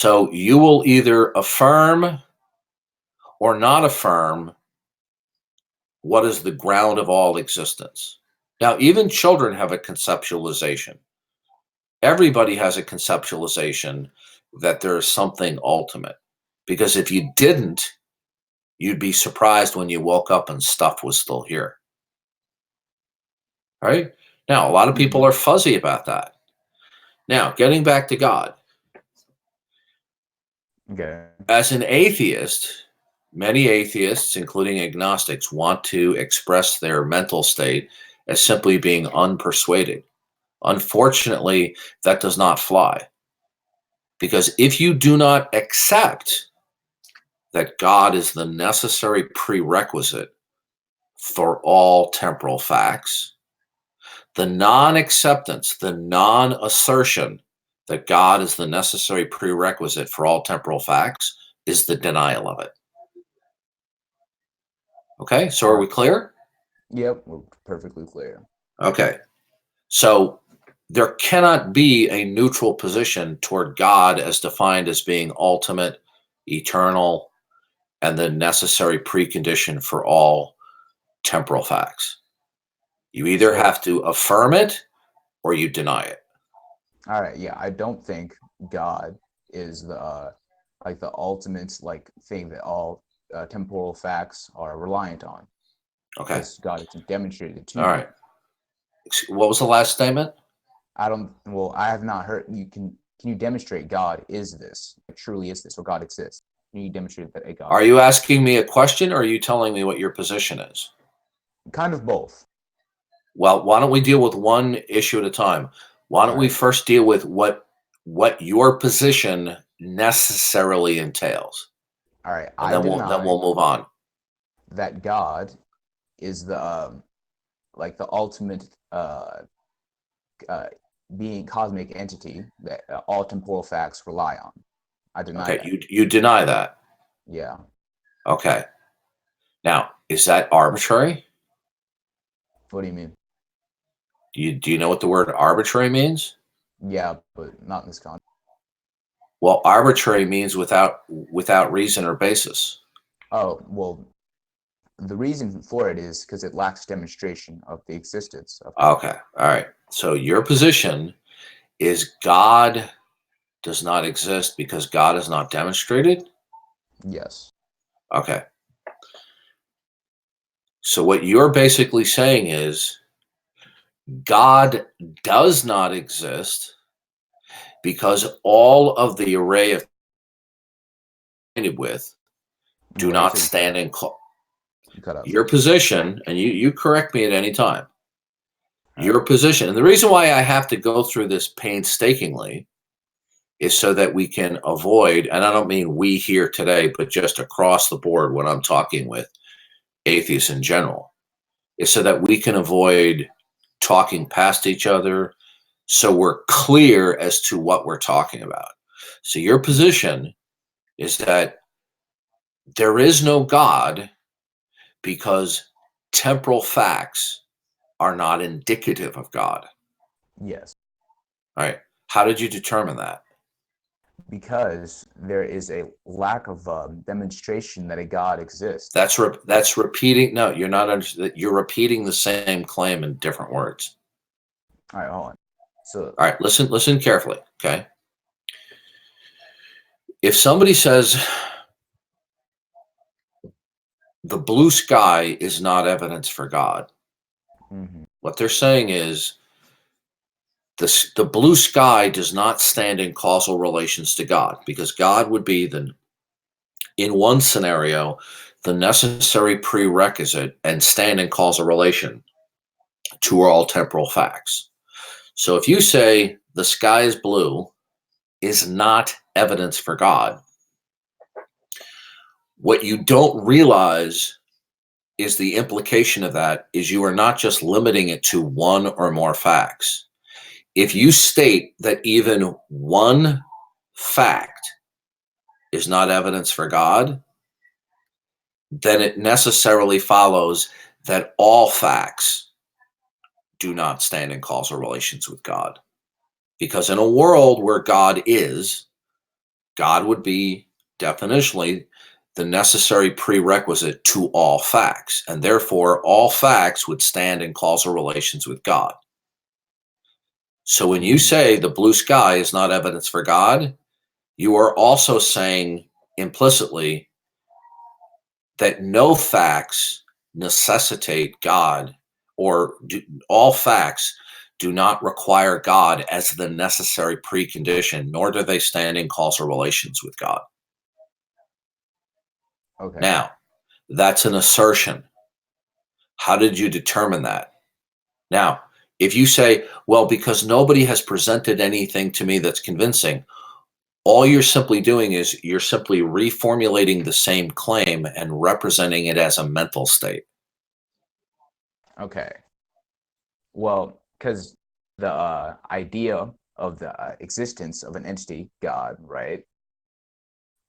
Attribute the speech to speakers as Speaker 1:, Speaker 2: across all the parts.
Speaker 1: So you will either affirm or not affirm what is the ground of all existence. Now, even children have a conceptualization. Everybody has a conceptualization that there is something ultimate. Because if you didn't, you'd be surprised when you woke up and stuff was still here. Right? Now, a lot of people
Speaker 2: Mhm.
Speaker 1: are fuzzy about that. Now, getting back to God,
Speaker 2: Okay.
Speaker 1: as an atheist, many atheists, including agnostics, want to express their mental state as simply being unpersuaded. Unfortunately, that does not fly. Because if you do not accept that God is the necessary prerequisite for all temporal facts, the non acceptance, the non assertion that God is the necessary prerequisite for all temporal facts is the denial of it. Okay, so
Speaker 2: All
Speaker 1: are
Speaker 2: right.
Speaker 1: we clear?
Speaker 2: Yep, we're perfectly clear.
Speaker 1: Okay, so there cannot be a neutral position toward God as defined as being ultimate, eternal, and the necessary precondition for all temporal facts. You either
Speaker 2: So,
Speaker 1: have to affirm it or you deny it.
Speaker 2: all right, yeah, I don't think God is the like the ultimate like thing that all temporal facts are reliant on,
Speaker 1: Okay,
Speaker 2: because God isn't demonstrated to
Speaker 1: all
Speaker 2: me.
Speaker 1: right. What was the last statement?
Speaker 2: I don't. Well, I have not heard. You can you demonstrate God is this, like, truly is this, or God exists? Can you demonstrate that a God
Speaker 1: Are you asking me a question or are you telling me what your position is?
Speaker 2: kind of both?
Speaker 1: Well, why don't we deal with one issue at a time? Why
Speaker 2: All
Speaker 1: don't we
Speaker 2: right,
Speaker 1: first deal with what your position necessarily entails,
Speaker 2: all right.
Speaker 1: and
Speaker 2: I
Speaker 1: then
Speaker 2: deny
Speaker 1: we'll move on.
Speaker 2: that God is the like the ultimate uh, being cosmic entity that all temporal facts rely on. I deny
Speaker 1: Okay,
Speaker 2: that.
Speaker 1: you deny that.
Speaker 2: Yeah.
Speaker 1: Okay. Now, is that arbitrary?
Speaker 2: What do you mean?
Speaker 1: Do you know what the word arbitrary means?
Speaker 2: Yeah, but not in this context.
Speaker 1: Well, arbitrary means without reason or basis.
Speaker 2: Oh, well, the reason for it is because it lacks demonstration of the existence of God.
Speaker 1: Okay. All right. So your position is God does not exist because God is not demonstrated?
Speaker 2: Yes.
Speaker 1: Okay. So what you're basically saying is God does not exist because all of the array of with do
Speaker 2: What you
Speaker 1: not
Speaker 2: said
Speaker 1: stand in
Speaker 2: you cut out.
Speaker 1: your position, and you correct me at any time.
Speaker 2: All right.
Speaker 1: Your position, and the reason why I have to go through this painstakingly is so that we can avoid, and I don't mean we here today, but just across the board when I'm talking with atheists in general, is so that we can avoid talking past each other so we're clear as to what we're talking about. So your position is that there is no God because temporal facts are not indicative of God.
Speaker 2: Yes.
Speaker 1: All right. How did you determine that?
Speaker 2: Because there is a lack of demonstration that a God exists.
Speaker 1: That's repeating. No, you're not. You're repeating the same claim in different words.
Speaker 2: All right, hold on. So,
Speaker 1: All right. Listen carefully. Okay. If somebody says the blue sky is not evidence for God,
Speaker 2: mhm,
Speaker 1: what they're saying is the blue sky does not stand in causal relations to God because God would be in one scenario the necessary prerequisite and stand in causal relation to all temporal facts. So if you say the sky is blue is not evidence for God, what you don't realize is the implication of that is you are not just limiting it to one or more facts. If you state that even one fact is not evidence for God, then it necessarily follows that all facts do not stand in causal relations with God. Because in a world where God is, God would be definitionally the necessary prerequisite to all facts, and therefore all facts would stand in causal relations with God. So when you say the blue sky is not evidence for God, you are also saying implicitly that no facts necessitate God, or all facts do not require God as the necessary precondition, nor do they stand in causal relations with God.
Speaker 2: Okay.
Speaker 1: Now, that's an assertion. How did you determine that? Now, if you say, well, because nobody has presented anything to me that's convincing, all you're simply doing is you're simply reformulating the same claim and representing it as a mental state.
Speaker 2: Okay. Well, because the idea of the existence of an entity, God, right,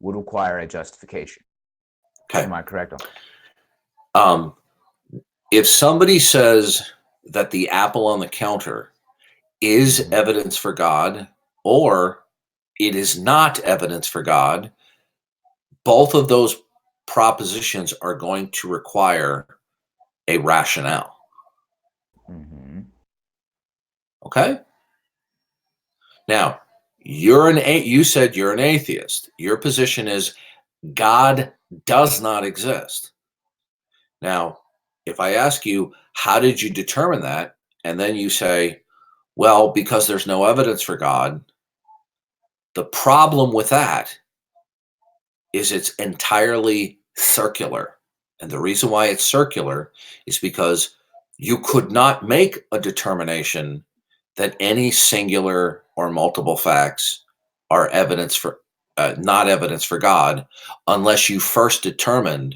Speaker 2: would require a justification.
Speaker 1: Okay.
Speaker 2: Am I correct on that?
Speaker 1: If somebody says that the apple on the counter is
Speaker 2: Mhm.
Speaker 1: evidence for God, or it is not evidence for God, both of those propositions are going to require a rationale.
Speaker 2: Mhm.
Speaker 1: Okay? Now, you said you're an atheist. Your position is God does not exist. Now, if I ask you, how did you determine that? And then you say, well, because there's no evidence for God. The problem with that is it's entirely circular. And the reason why it's circular is because you could not make a determination that any singular or multiple facts are evidence for not evidence for God unless you first determined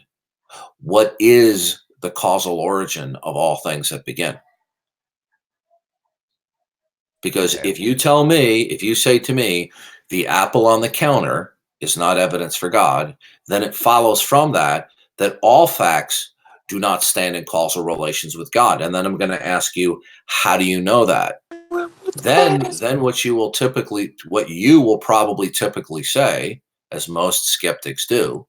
Speaker 1: what is the causal origin of all things that begin. Because
Speaker 2: Okay.
Speaker 1: if you say to me, the apple on the counter is not evidence for God, then it follows from that that all facts do not stand in causal relations with God. And then I'm going to ask you, how do you know that? Then what you will probably typically say, as most skeptics do,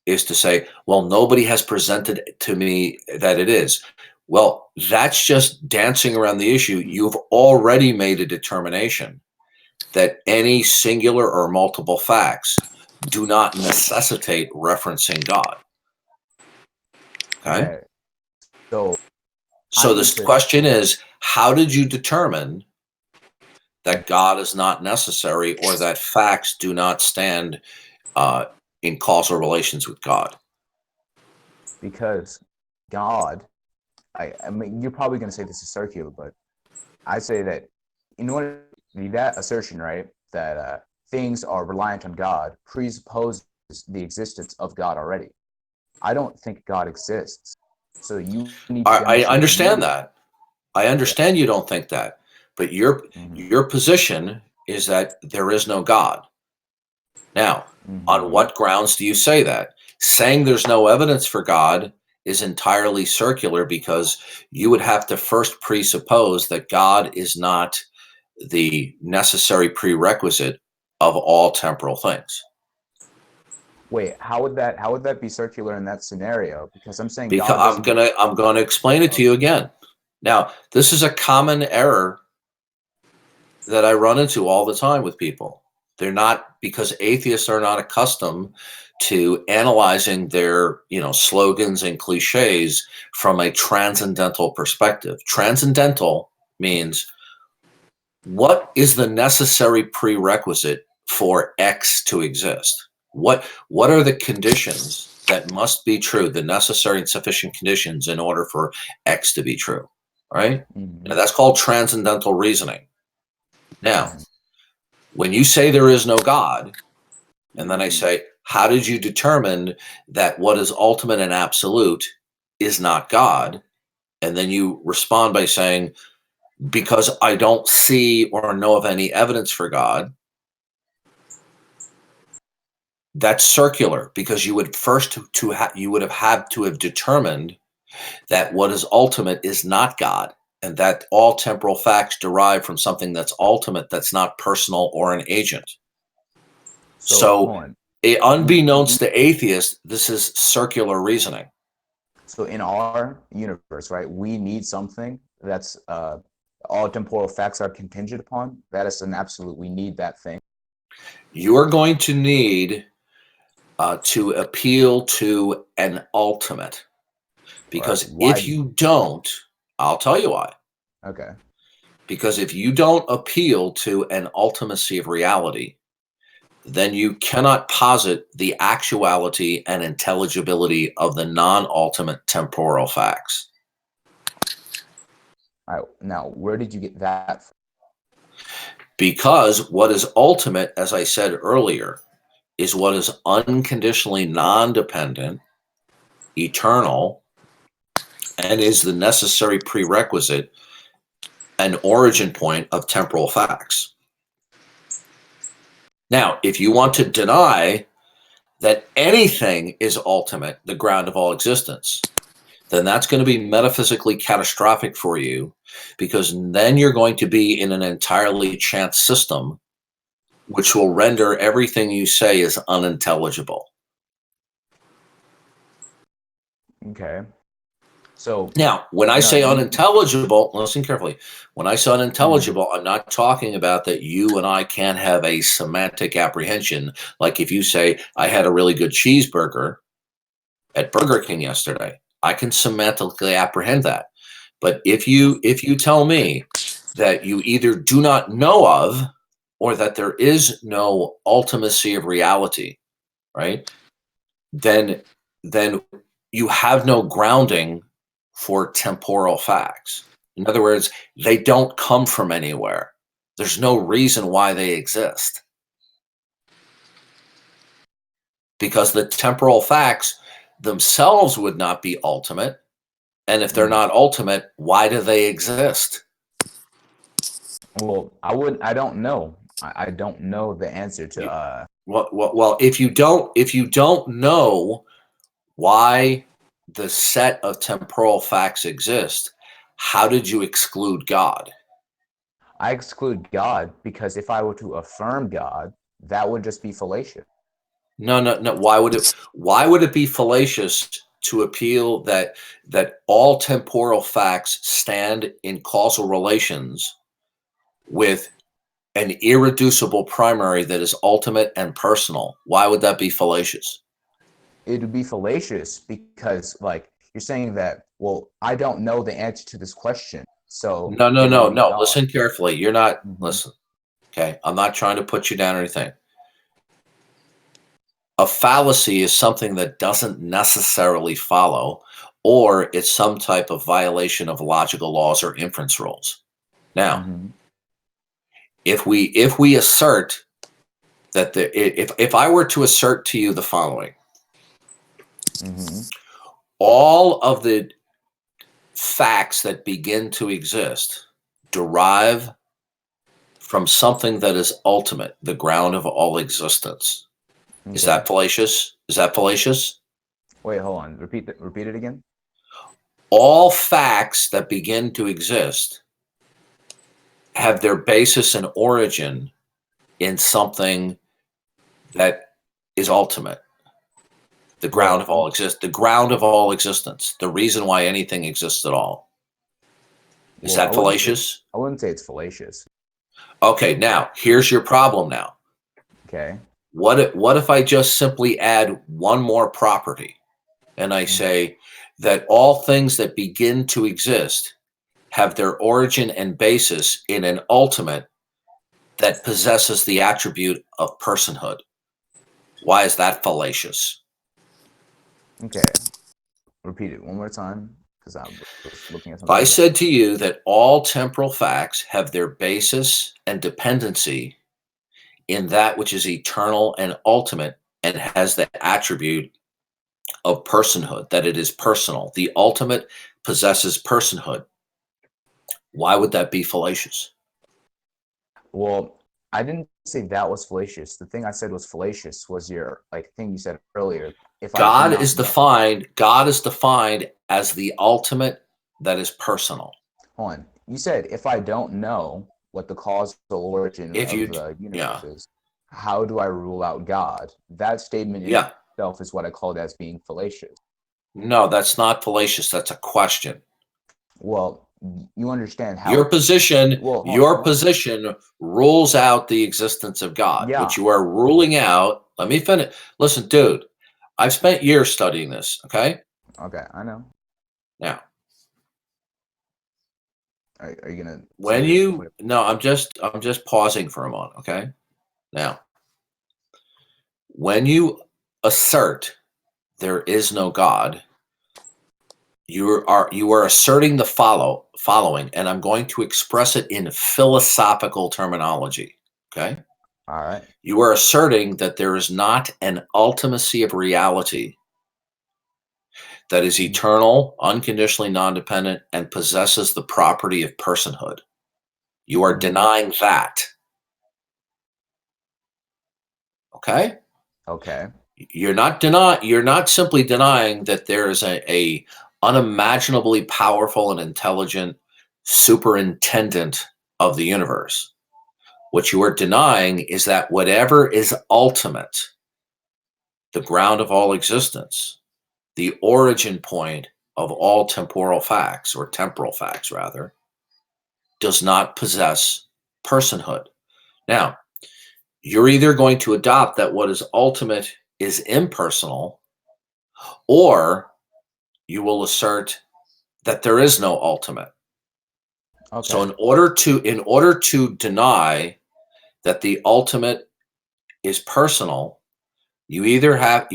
Speaker 1: is to say, well, nobody has presented to me that it is. Well, that's just dancing around the issue. You've already made a determination that any singular or multiple facts do not necessitate referencing God. Okay.
Speaker 2: Okay. So I
Speaker 1: So
Speaker 2: need
Speaker 1: this
Speaker 2: to.
Speaker 1: question is, how did you determine that God is not necessary, or that facts do not stand uh, in causal relations with God?
Speaker 2: Because God, I mean, you're probably going to say this is circular, but I say that in order that assertion, right, that things are reliant on God presupposes the existence of God already. I don't think God exists. So you need to
Speaker 1: I
Speaker 2: demonstrate to
Speaker 1: understand
Speaker 2: me.
Speaker 1: that. I
Speaker 2: Yeah.
Speaker 1: understand you don't think that, but your
Speaker 2: Mm-hmm.
Speaker 1: your position is that there is no God. Now, on
Speaker 2: Mm-hmm.
Speaker 1: what grounds do you say that? Saying there's no evidence for God is entirely circular, because you would have to first presuppose that God is not the necessary prerequisite of all temporal things.
Speaker 2: Wait, how would that be circular in that scenario? Because I'm saying
Speaker 1: Because
Speaker 2: God doesn't.
Speaker 1: I'm gonna explain it to you
Speaker 2: Okay.
Speaker 1: again. Now, this is a common error that I run into all the time with people. They're not, because atheists are not accustomed to analyzing their, slogans and cliches from a transcendental perspective. Transcendental means, what is the necessary prerequisite for X to exist? What are the conditions that must be true, the necessary and sufficient conditions in order for X to be true, right?
Speaker 2: Mm-hmm.
Speaker 1: Now, that's called transcendental reasoning. Now,
Speaker 2: Mm-hmm.
Speaker 1: when you say there is no God, and then I say, how did you determine that what is ultimate and absolute is not God? And then you respond by saying, because I don't see or know of any evidence for God. That's circular, because you would first you would have had to have determined that what is ultimate is not God, and that all temporal facts derive from something that's ultimate, that's not personal or an agent.
Speaker 2: So
Speaker 1: So,
Speaker 2: hold on.
Speaker 1: unbeknownst to atheists, this is circular reasoning.
Speaker 2: So in our universe, right, we need something that's all temporal facts are contingent upon. That is an absolute. We need that thing.
Speaker 1: You are going to need to appeal to an ultimate, because
Speaker 2: Right.
Speaker 1: if
Speaker 2: Why?
Speaker 1: you don't, I'll tell you why.
Speaker 2: Okay.
Speaker 1: Because if you don't appeal to an ultimacy of reality, then you cannot posit the actuality and intelligibility of the non-ultimate temporal facts.
Speaker 2: All right. Now, where did you get that from?
Speaker 1: Because what is ultimate, as I said earlier, is what is unconditionally non-dependent, eternal, and is the necessary prerequisite and origin point of temporal facts. Now, if you want to deny that anything is ultimate, the ground of all existence, then that's going to be metaphysically catastrophic for you, because then you're going to be in an entirely chance system, which will render everything you say as unintelligible.
Speaker 2: Okay. So
Speaker 1: Now, when I
Speaker 2: no,
Speaker 1: say unintelligible, listen carefully. When I say unintelligible, I'm not talking about that you and I can't have a semantic apprehension. Like if you say, I had a really good cheeseburger at Burger King yesterday, I can semantically apprehend that. But if you tell me that you either do not know of or that there is no ultimacy of reality, right? Then you have no grounding for temporal facts. In other words, they don't come from anywhere. There's no reason why they exist, because the temporal facts themselves would not be ultimate. And if they're not ultimate, why do they exist?
Speaker 2: well, I don't know. I don't know the answer to
Speaker 1: Well, if you don't know why the set of temporal facts exist, how did you exclude God?
Speaker 2: I exclude God because if I were to affirm God, that would just be fallacious.
Speaker 1: No. Why would it be fallacious to appeal that all temporal facts stand in causal relations with an irreducible primary that is ultimate and personal? Why would that be fallacious?
Speaker 2: It would be fallacious because, like, you're saying that, well, I don't know the answer to this question, so
Speaker 1: No, no,
Speaker 2: it would
Speaker 1: no,
Speaker 2: be
Speaker 1: no.
Speaker 2: God.
Speaker 1: Listen carefully. You're not,
Speaker 2: Mhm.
Speaker 1: listen. Okay. I'm not trying to put you down or anything. A fallacy is something that doesn't necessarily follow, or it's some type of violation of logical laws or inference rules. Now,
Speaker 2: Mhm.
Speaker 1: if we assert that if I were to assert to you the following,
Speaker 2: Mhm.
Speaker 1: all of the facts that begin to exist derive from something that is ultimate, the ground of all existence. Is
Speaker 2: Okay.
Speaker 1: that fallacious? Is that fallacious?
Speaker 2: Wait, hold on. Repeat it again.
Speaker 1: All facts that begin to exist have their basis and origin in something that is ultimate, the ground
Speaker 2: Well,
Speaker 1: of all the ground of all existence, the reason why anything exists at all. Is
Speaker 2: well,
Speaker 1: that fallacious?
Speaker 2: I wouldn't say it's fallacious.
Speaker 1: Okay, now here's your problem now.
Speaker 2: Okay.
Speaker 1: What if I just simply add one more property and I
Speaker 2: Mhm.
Speaker 1: say that all things that begin to exist have their origin and basis in an ultimate that possesses the attribute of personhood? Why is that fallacious?
Speaker 2: Okay. Repeat it one more time because I was looking at
Speaker 1: If I
Speaker 2: something.
Speaker 1: said to you that all temporal facts have their basis and dependency in that which is eternal and ultimate and has the attribute of personhood, that it is personal, the ultimate possesses personhood, why would that be fallacious?
Speaker 2: Well, I didn't say that was fallacious. The thing I said was fallacious was your like thing you said earlier. If I do not know,
Speaker 1: God is defined as the ultimate that is personal.
Speaker 2: hold on. You said if I don't know what the causal origin
Speaker 1: If
Speaker 2: of
Speaker 1: you
Speaker 2: the
Speaker 1: Yeah.
Speaker 2: universe is, how do I rule out God? That statement in
Speaker 1: Yeah.
Speaker 2: itself is what I called as being fallacious.
Speaker 1: No, that's not fallacious. That's a question.
Speaker 2: Well, you understand
Speaker 1: Your
Speaker 2: how.
Speaker 1: position,
Speaker 2: Well, hold
Speaker 1: your
Speaker 2: on.
Speaker 1: position rules out the existence of God.
Speaker 2: Yeah.
Speaker 1: What you are ruling out, let me finish. Listen, dude, I've spent years studying this, okay?
Speaker 2: Okay, I know.
Speaker 1: Now,
Speaker 2: Are you gonna say
Speaker 1: when
Speaker 2: your
Speaker 1: you
Speaker 2: point?
Speaker 1: no, I'm just pausing for a moment, okay? Now, when you assert there is no God, you are asserting the following, and I'm going to express it in philosophical terminology, okay?
Speaker 2: All right.
Speaker 1: You are asserting that there is not an ultimacy of reality that is eternal, unconditionally non-dependent, and possesses the property of personhood. You are
Speaker 2: Mm-hmm.
Speaker 1: denying that. Okay?
Speaker 2: Okay.
Speaker 1: You're not simply denying that there is a unimaginably powerful and intelligent superintendent of the universe. What you are denying is that whatever is ultimate, the ground of all existence, the origin point of all temporal facts, or temporal facts rather, does not possess personhood. Now, you're either going to adopt that what is ultimate is impersonal, or you will assert that there is no ultimate. So
Speaker 2: Okay.
Speaker 1: in order to deny that the ultimate is personal, you have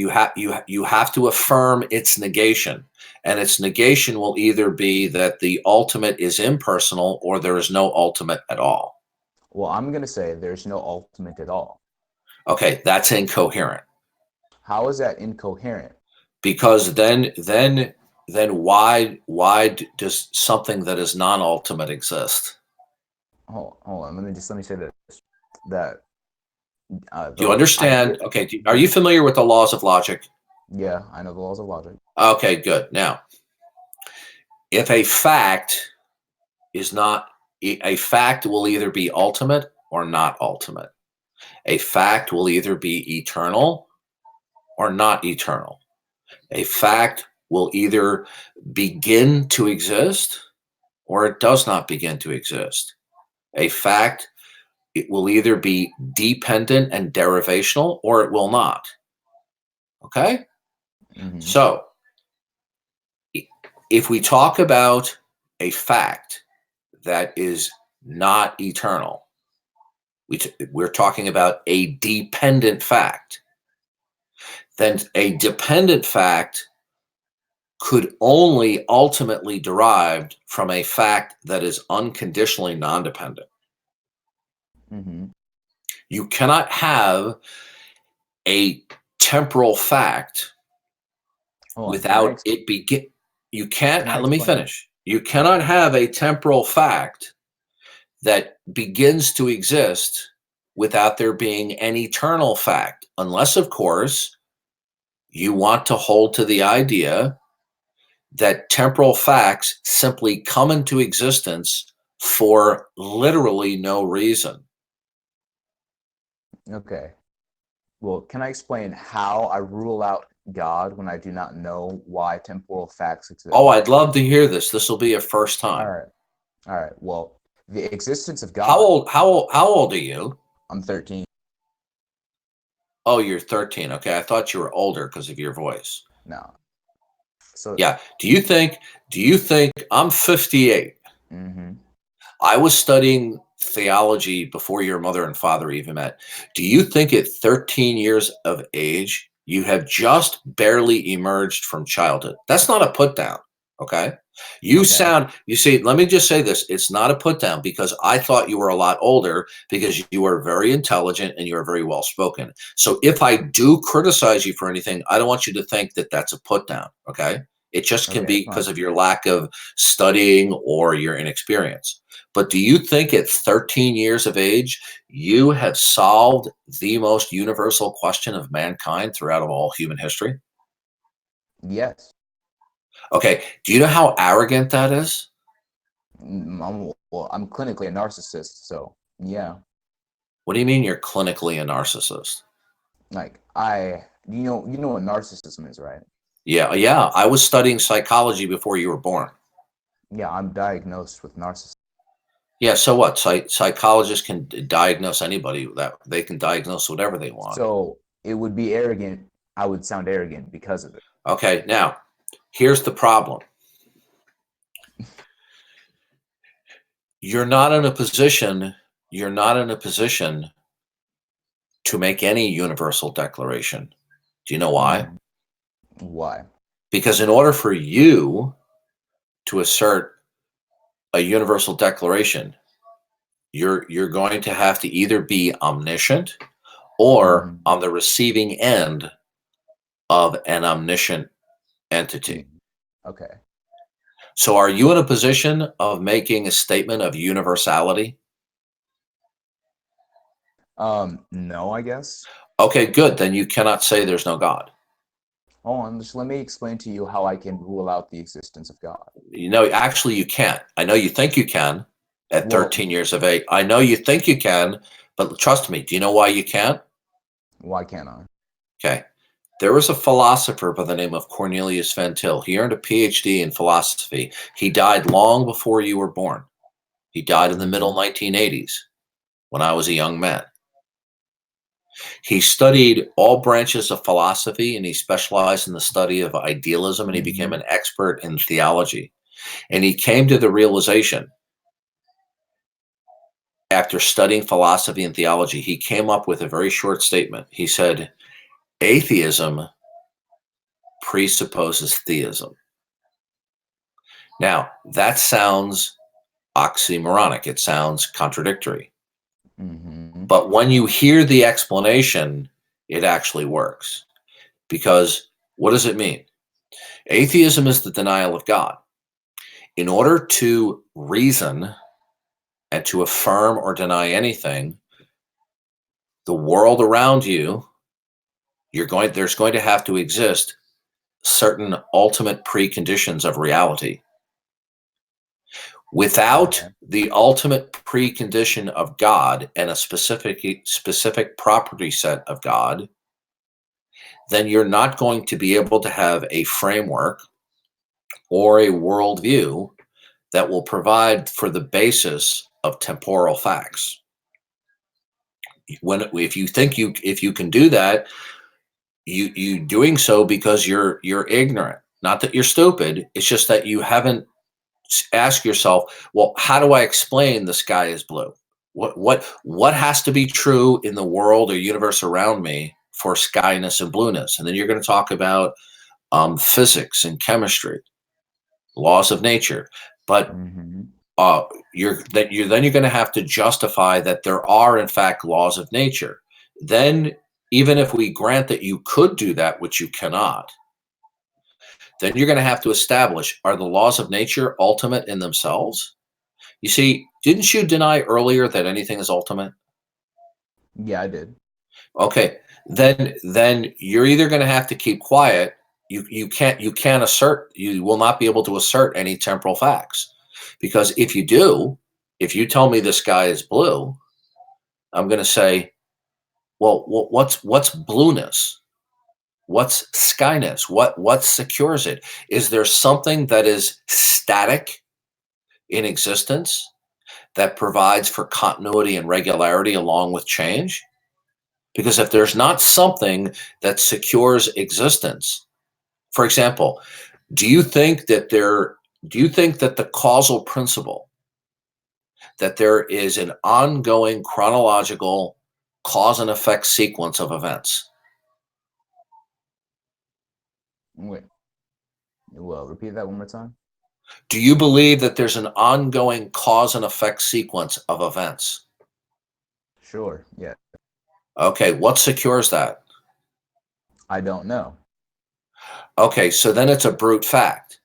Speaker 1: to affirm its negation, and its negation will either be that the ultimate is impersonal or there is no ultimate at all.
Speaker 2: Well, I'm gonna say there's no ultimate at all.
Speaker 1: Okay, that's incoherent,
Speaker 2: How is that incoherent?
Speaker 1: because then why does something that is non-ultimate exist?
Speaker 2: Hold on. Let me say this. That
Speaker 1: Do you
Speaker 2: the
Speaker 1: understand?
Speaker 2: idea.
Speaker 1: Okay, are you familiar with the laws of logic?
Speaker 2: Yeah, I know the laws of logic.
Speaker 1: Okay, good. Now, if a fact is not a fact will either be ultimate or not ultimate. A fact will either be eternal or not eternal. A fact will either begin to exist or it does not begin to exist. A fact, it will either be dependent and derivational or it will not. Okay?
Speaker 2: Mm-hmm.
Speaker 1: So, if we talk about a fact that is not eternal, we're talking about a dependent fact. Then a dependent fact could only ultimately derived from a fact that is unconditionally non-dependent.
Speaker 2: Mm-hmm.
Speaker 1: You cannot have a temporal fact
Speaker 2: Hold on.
Speaker 1: without it begin. You can't.
Speaker 2: Can I
Speaker 1: Let me
Speaker 2: explain?
Speaker 1: finish. You cannot
Speaker 2: Okay.
Speaker 1: have a temporal fact that begins to exist without there being an eternal fact, unless, of course, you want to hold to the idea that temporal facts simply come into existence for literally no reason.
Speaker 2: Okay. Well, can I explain how I rule out God when I do not know why temporal facts
Speaker 1: Oh,
Speaker 2: exist?
Speaker 1: I'd love to hear this. This will be a first
Speaker 2: All
Speaker 1: time.
Speaker 2: right. All right. Well, the existence of
Speaker 1: How
Speaker 2: God.
Speaker 1: old? How old are you?
Speaker 2: I'm 13.
Speaker 1: Oh, you're 13. Okay, I thought you were older because of your voice.
Speaker 2: No. So,
Speaker 1: Yeah. Do you think I'm 58?
Speaker 2: mm-hmm.
Speaker 1: I was studying theology before your mother and father even met. Do you think at 13 years of age, you have just barely emerged from childhood? That's not a put down. Okay.
Speaker 2: Okay.
Speaker 1: You see, let me just say this. It's not a put down because I thought you were a lot older because you are very intelligent and you are very well spoken. So if I do criticize you for anything, I don't want you to think that that's a put down. Okay. It just can
Speaker 2: Okay.
Speaker 1: be
Speaker 2: Fine.
Speaker 1: because of your lack of studying or your inexperience. But do you think at 13 years of age, you have solved the most universal question of mankind throughout of all human history?
Speaker 2: Yes.
Speaker 1: Okay. Do you know how arrogant that is?
Speaker 2: I'm clinically a narcissist. So, yeah.
Speaker 1: What do you mean you're clinically a narcissist?
Speaker 2: Like you know what narcissism is, right?
Speaker 1: Yeah, yeah. I was studying psychology before you were born.
Speaker 2: Yeah, I'm diagnosed with narcissism.
Speaker 1: Yeah, so what? Psychologists can diagnose anybody that they can diagnose whatever they want.
Speaker 2: So it would be arrogant. I would sound arrogant because of it.
Speaker 1: Okay, now here's the problem. You're not in a position, you're not in a position to make any universal declaration. Do you know why?
Speaker 2: Mhm. Why?
Speaker 1: Because in order for you to assert a universal declaration, you're going to have to either be omniscient or
Speaker 2: Mhm.
Speaker 1: on the receiving end of an omniscient entity.
Speaker 2: Mhm. Okay.
Speaker 1: So are you in a position of making a statement of universality?
Speaker 2: No, I guess.
Speaker 1: Okay, good. Then you cannot say there's no God.
Speaker 2: Hold on, just let me explain to you how I can rule out the existence of God.
Speaker 1: You know, actually, you can't. I know you think you can at
Speaker 2: Well,
Speaker 1: 13 years of age. I know you think you can, but trust me, do you know why you can't?
Speaker 2: why can't I?
Speaker 1: Okay. There was a philosopher by the name of Cornelius Van Til. He earned a PhD in philosophy. He died long before you were born. He died in the middle
Speaker 2: Mhm.
Speaker 1: 1980s when I was a young man. He studied all branches of philosophy and he specialized in the study of idealism and he became
Speaker 2: Mhm.
Speaker 1: an expert in theology. And he came to the realization after studying philosophy and theology, he came up with a very short statement. He said, atheism presupposes theism. Now, that sounds oxymoronic. It sounds contradictory.
Speaker 2: Mhm.
Speaker 1: But when you hear the explanation, it actually works. Because what does it mean? Atheism is the denial of God. In order to reason and to affirm or deny anything, the world around you, there's going to have to exist certain ultimate preconditions of reality. Without
Speaker 2: Okay.
Speaker 1: the ultimate precondition of God and a specific property set of God, then you're not going to be able to have a framework or a worldview that will provide for the basis of temporal facts. When if you can do that, you doing so because you're ignorant. Not that you're stupid. It's just that you haven't asked yourself, well, how do I explain the sky is blue? What has to be true in the world or universe around me for skyness and blueness? And then you're going to talk about physics and chemistry, laws of nature. But
Speaker 2: Mhm.
Speaker 1: uh, you're going to have to justify that there are in fact laws of nature. Then, even if we grant that you could do that, which you cannot, then you're going to have to establish, are the laws of nature ultimate in themselves? You see, didn't you deny earlier that anything is ultimate?
Speaker 2: Yeah, I did.
Speaker 1: Okay, then you're either going to have to keep quiet. You can't assert, you will not be able to assert any temporal facts, because if you do, if you tell me the sky is blue, I'm going to say, well, what's blueness? What's skyness? What secures it? Is there something that is static in existence that provides for continuity and regularity along with change? Because if there's not something that secures existence, for example, do you think that the causal principle, that there is an ongoing chronological cause and effect sequence of events?
Speaker 2: Wait. Well, repeat that one more time.
Speaker 1: Do you believe that there's an ongoing cause and effect sequence of events?
Speaker 2: Sure. Yeah.
Speaker 1: Okay, what secures that?
Speaker 2: I don't know.
Speaker 1: Okay, so then it's a brute fact.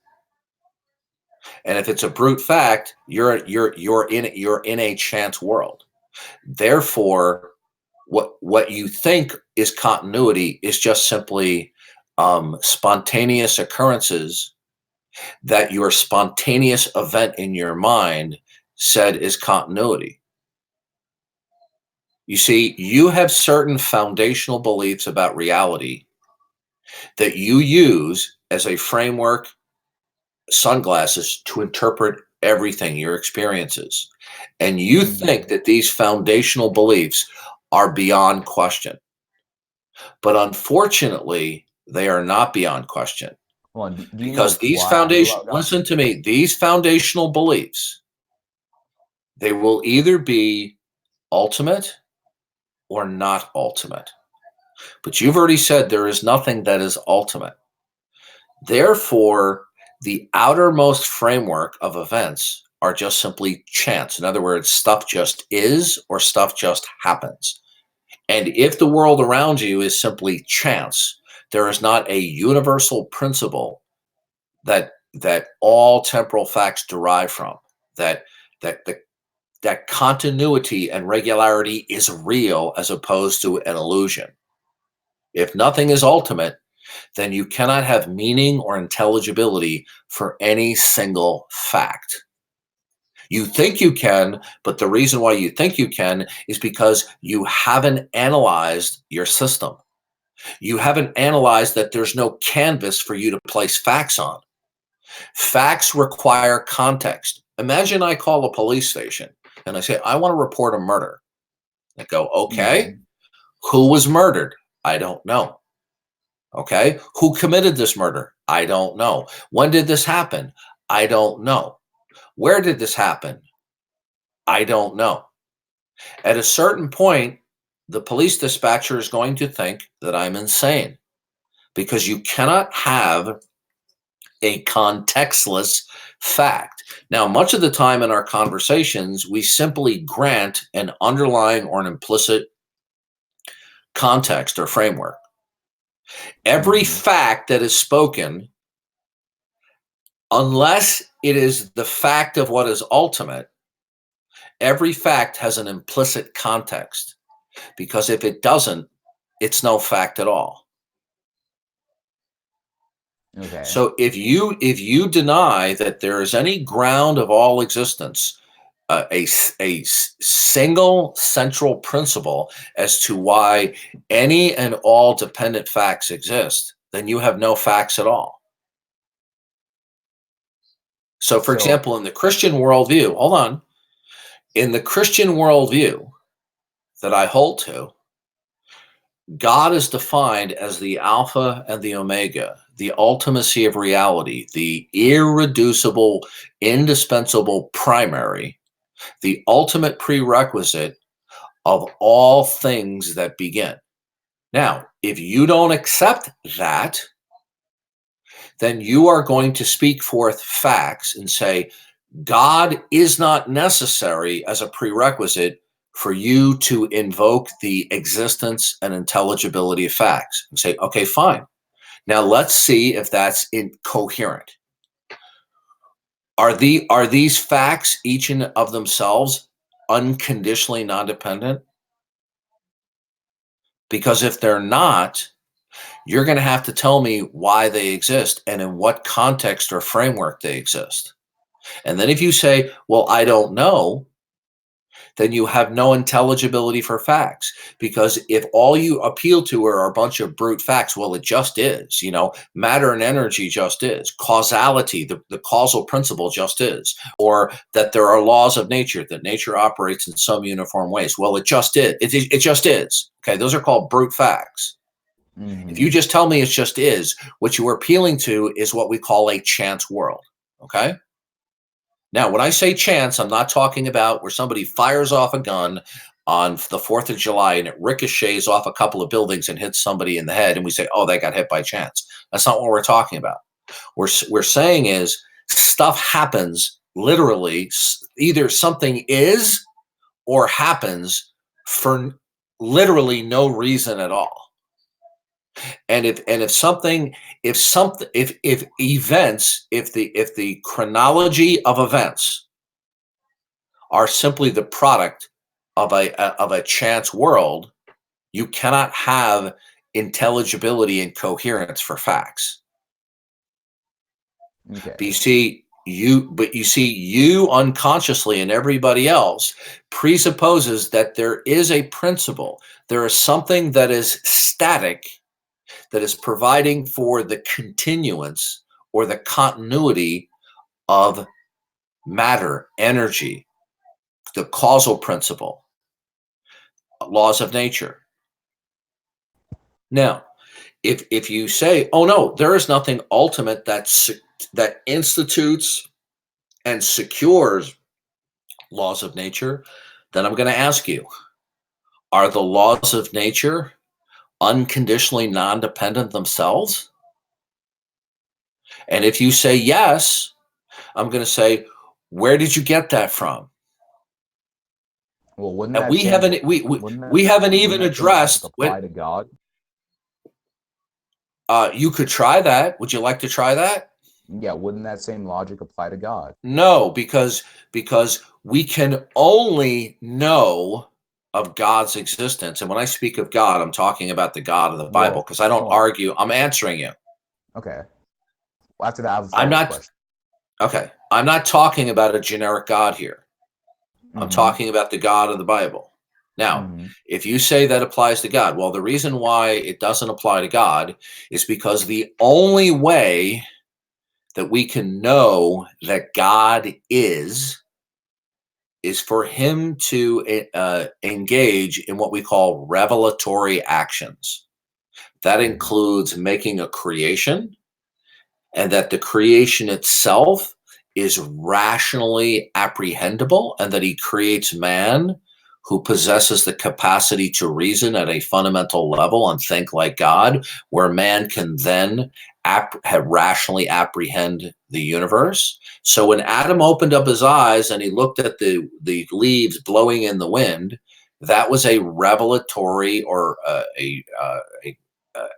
Speaker 1: And if it's a brute fact, you're in a chance world. Therefore, what you think is continuity is just simply spontaneous occurrences that your spontaneous event in your mind said is continuity. You see, you have certain foundational beliefs about reality that you use as a framework, sunglasses, to interpret everything, your experiences. And you think that these foundational beliefs are beyond question. But unfortunately, they are not beyond question.
Speaker 2: Well, do you
Speaker 1: Because
Speaker 2: know
Speaker 1: these
Speaker 2: why I feel about God?
Speaker 1: listen to me, these foundational beliefs, they will either be ultimate or not ultimate. But you've already said there is nothing that is ultimate. Therefore, the outermost framework of events are just simply chance. In other words, stuff just is or stuff just happens. And if the world around you is simply chance, there is not a universal principle that all temporal facts derive from, that that the that continuity and regularity is real as opposed to an illusion. If nothing is ultimate, then you cannot have meaning or intelligibility for any single fact. You think you can, but the reason why you think you can is because you haven't analyzed your system. You haven't analyzed that there's no canvas for you to place facts on. Facts require context. Imagine I call a police station and I say, I want to report a murder. They go, okay, who was murdered? I don't know. Okay, who committed this murder? I don't know. When did this happen? I don't know. Where did this happen? I don't know. At a certain point, the police dispatcher is going to think that I'm insane because you cannot have a contextless fact. Now, much of the time in our conversations, we simply grant an underlying or an implicit context or framework. Every fact that is spoken, unless it is the fact of what is ultimate, every fact has an implicit context, because if it doesn't, it's no fact at all.
Speaker 2: Okay.
Speaker 1: So if you deny that there is any ground of all existence, a single central principle as to why any and all dependent facts exist, then you have no facts at all. So, for example, in the Christian worldview, hold on, in the Christian worldview that I hold to, God is defined as the Alpha and the Omega, the ultimacy of reality, the irreducible, indispensable primary, the ultimate prerequisite of all things that begin. Now, if you don't accept that, then you are going to speak forth facts and say, God is not necessary as a prerequisite for you to invoke the existence and intelligibility of facts. And say, okay, fine. Now let's see if that's incoherent. Are these facts, each in of themselves, unconditionally non-dependent? Because if they're not, you're going to have to tell me why they exist and in what context or framework they exist. And then if you say, well, I don't know, then you have no intelligibility for facts. Because if all you appeal to are a bunch of brute facts, well, it just is, matter and energy just is. Causality, the causal principle just is. Or that there are laws of nature, that nature operates in some uniform ways. Well, it just is. It just is. Okay, those are called brute facts. If you just tell me it just is, what you are appealing to is what we call a chance world. Okay? Now, when I say chance, I'm not talking about where somebody fires off a gun on the 4th of July and it ricochets off a couple of buildings and hits somebody in the head and we say, oh, they got hit by chance. That's not what we're talking about. We're saying is stuff happens literally, either something is or happens for literally no reason at all. And if the chronology of events are simply the product of a chance world, you cannot have intelligibility and coherence for facts.
Speaker 2: Okay.
Speaker 1: But you see, But you see, you unconsciously and everybody else presupposes that there is a principle. There is something that is static, that is providing for the continuance or the continuity of matter, energy, the causal principle, laws of nature. Now, if you say, oh no, there is nothing ultimate that institutes and secures laws of nature, then I'm going to ask you, are the laws of nature unconditionally non-dependent themselves? And if you say yes, I'm going to say, where did you get that from?
Speaker 2: Well, wouldn't
Speaker 1: And
Speaker 2: that same
Speaker 1: we haven't even
Speaker 2: logic
Speaker 1: addressed
Speaker 2: apply to God?
Speaker 1: You could try that. Would you like to try that?
Speaker 2: Yeah, wouldn't that same logic apply to God?
Speaker 1: No, because we can only know of God's existence. And when I speak of God, I'm talking about the God of the Bible,
Speaker 2: Well,
Speaker 1: because I don't
Speaker 2: hold on.
Speaker 1: argue. I'm answering you.
Speaker 2: Okay. Well, after that, I have a
Speaker 1: I'm
Speaker 2: follow-up
Speaker 1: not
Speaker 2: question.
Speaker 1: okay. I'm not talking about a generic God here. I'm
Speaker 2: Mm-hmm.
Speaker 1: talking about the God of the Bible. Now,
Speaker 2: Mm-hmm.
Speaker 1: if you say that applies to God, well, the reason why it doesn't apply to God is because the only way that we can know that God is for him to engage in what we call revelatory actions. That includes making a creation, and that the creation itself is rationally apprehendable, and that he creates man who possesses the capacity to reason at a fundamental level and think like God, where man can then rationally apprehend the universe. So when Adam opened up his eyes and he looked at the leaves blowing in the wind, that was a revelatory or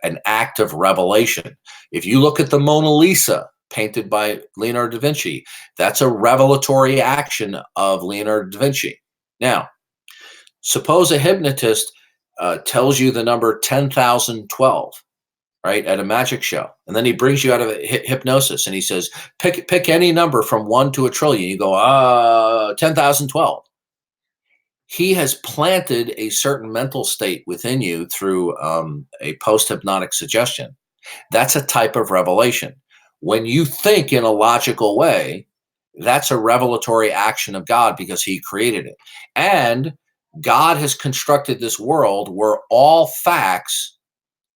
Speaker 1: an act of revelation. If you look at the Mona Lisa, painted by Leonardo da Vinci, that's a revelatory action of Leonardo da Vinci. Now, suppose a hypnotist tells you the number 10,012, right, at a magic show, and then he brings you out of hypnosis and he says, pick any number from 1 to a trillion. You go, 10,012. He has planted a certain mental state within you through a post-hypnotic suggestion. That's a type of revelation. When you think in a logical way, that's a revelatory action of God because he created it. And God has constructed this world where all facts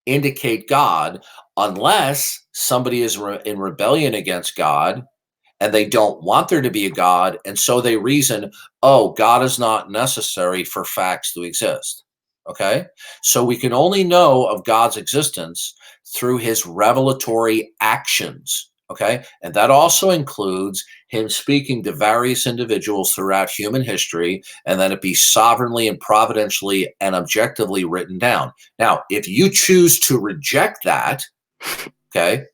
Speaker 1: indicate God, unless somebody is in rebellion against God and they don't want there to be a God. And so they reason, oh, God is not necessary for facts to exist. Okay. So we can only know of God's existence through his revelatory actions. Okay. And that also includes him speaking to various individuals throughout human history, and then it be sovereignly and providentially and objectively written down. Now, if you choose to reject that, okay,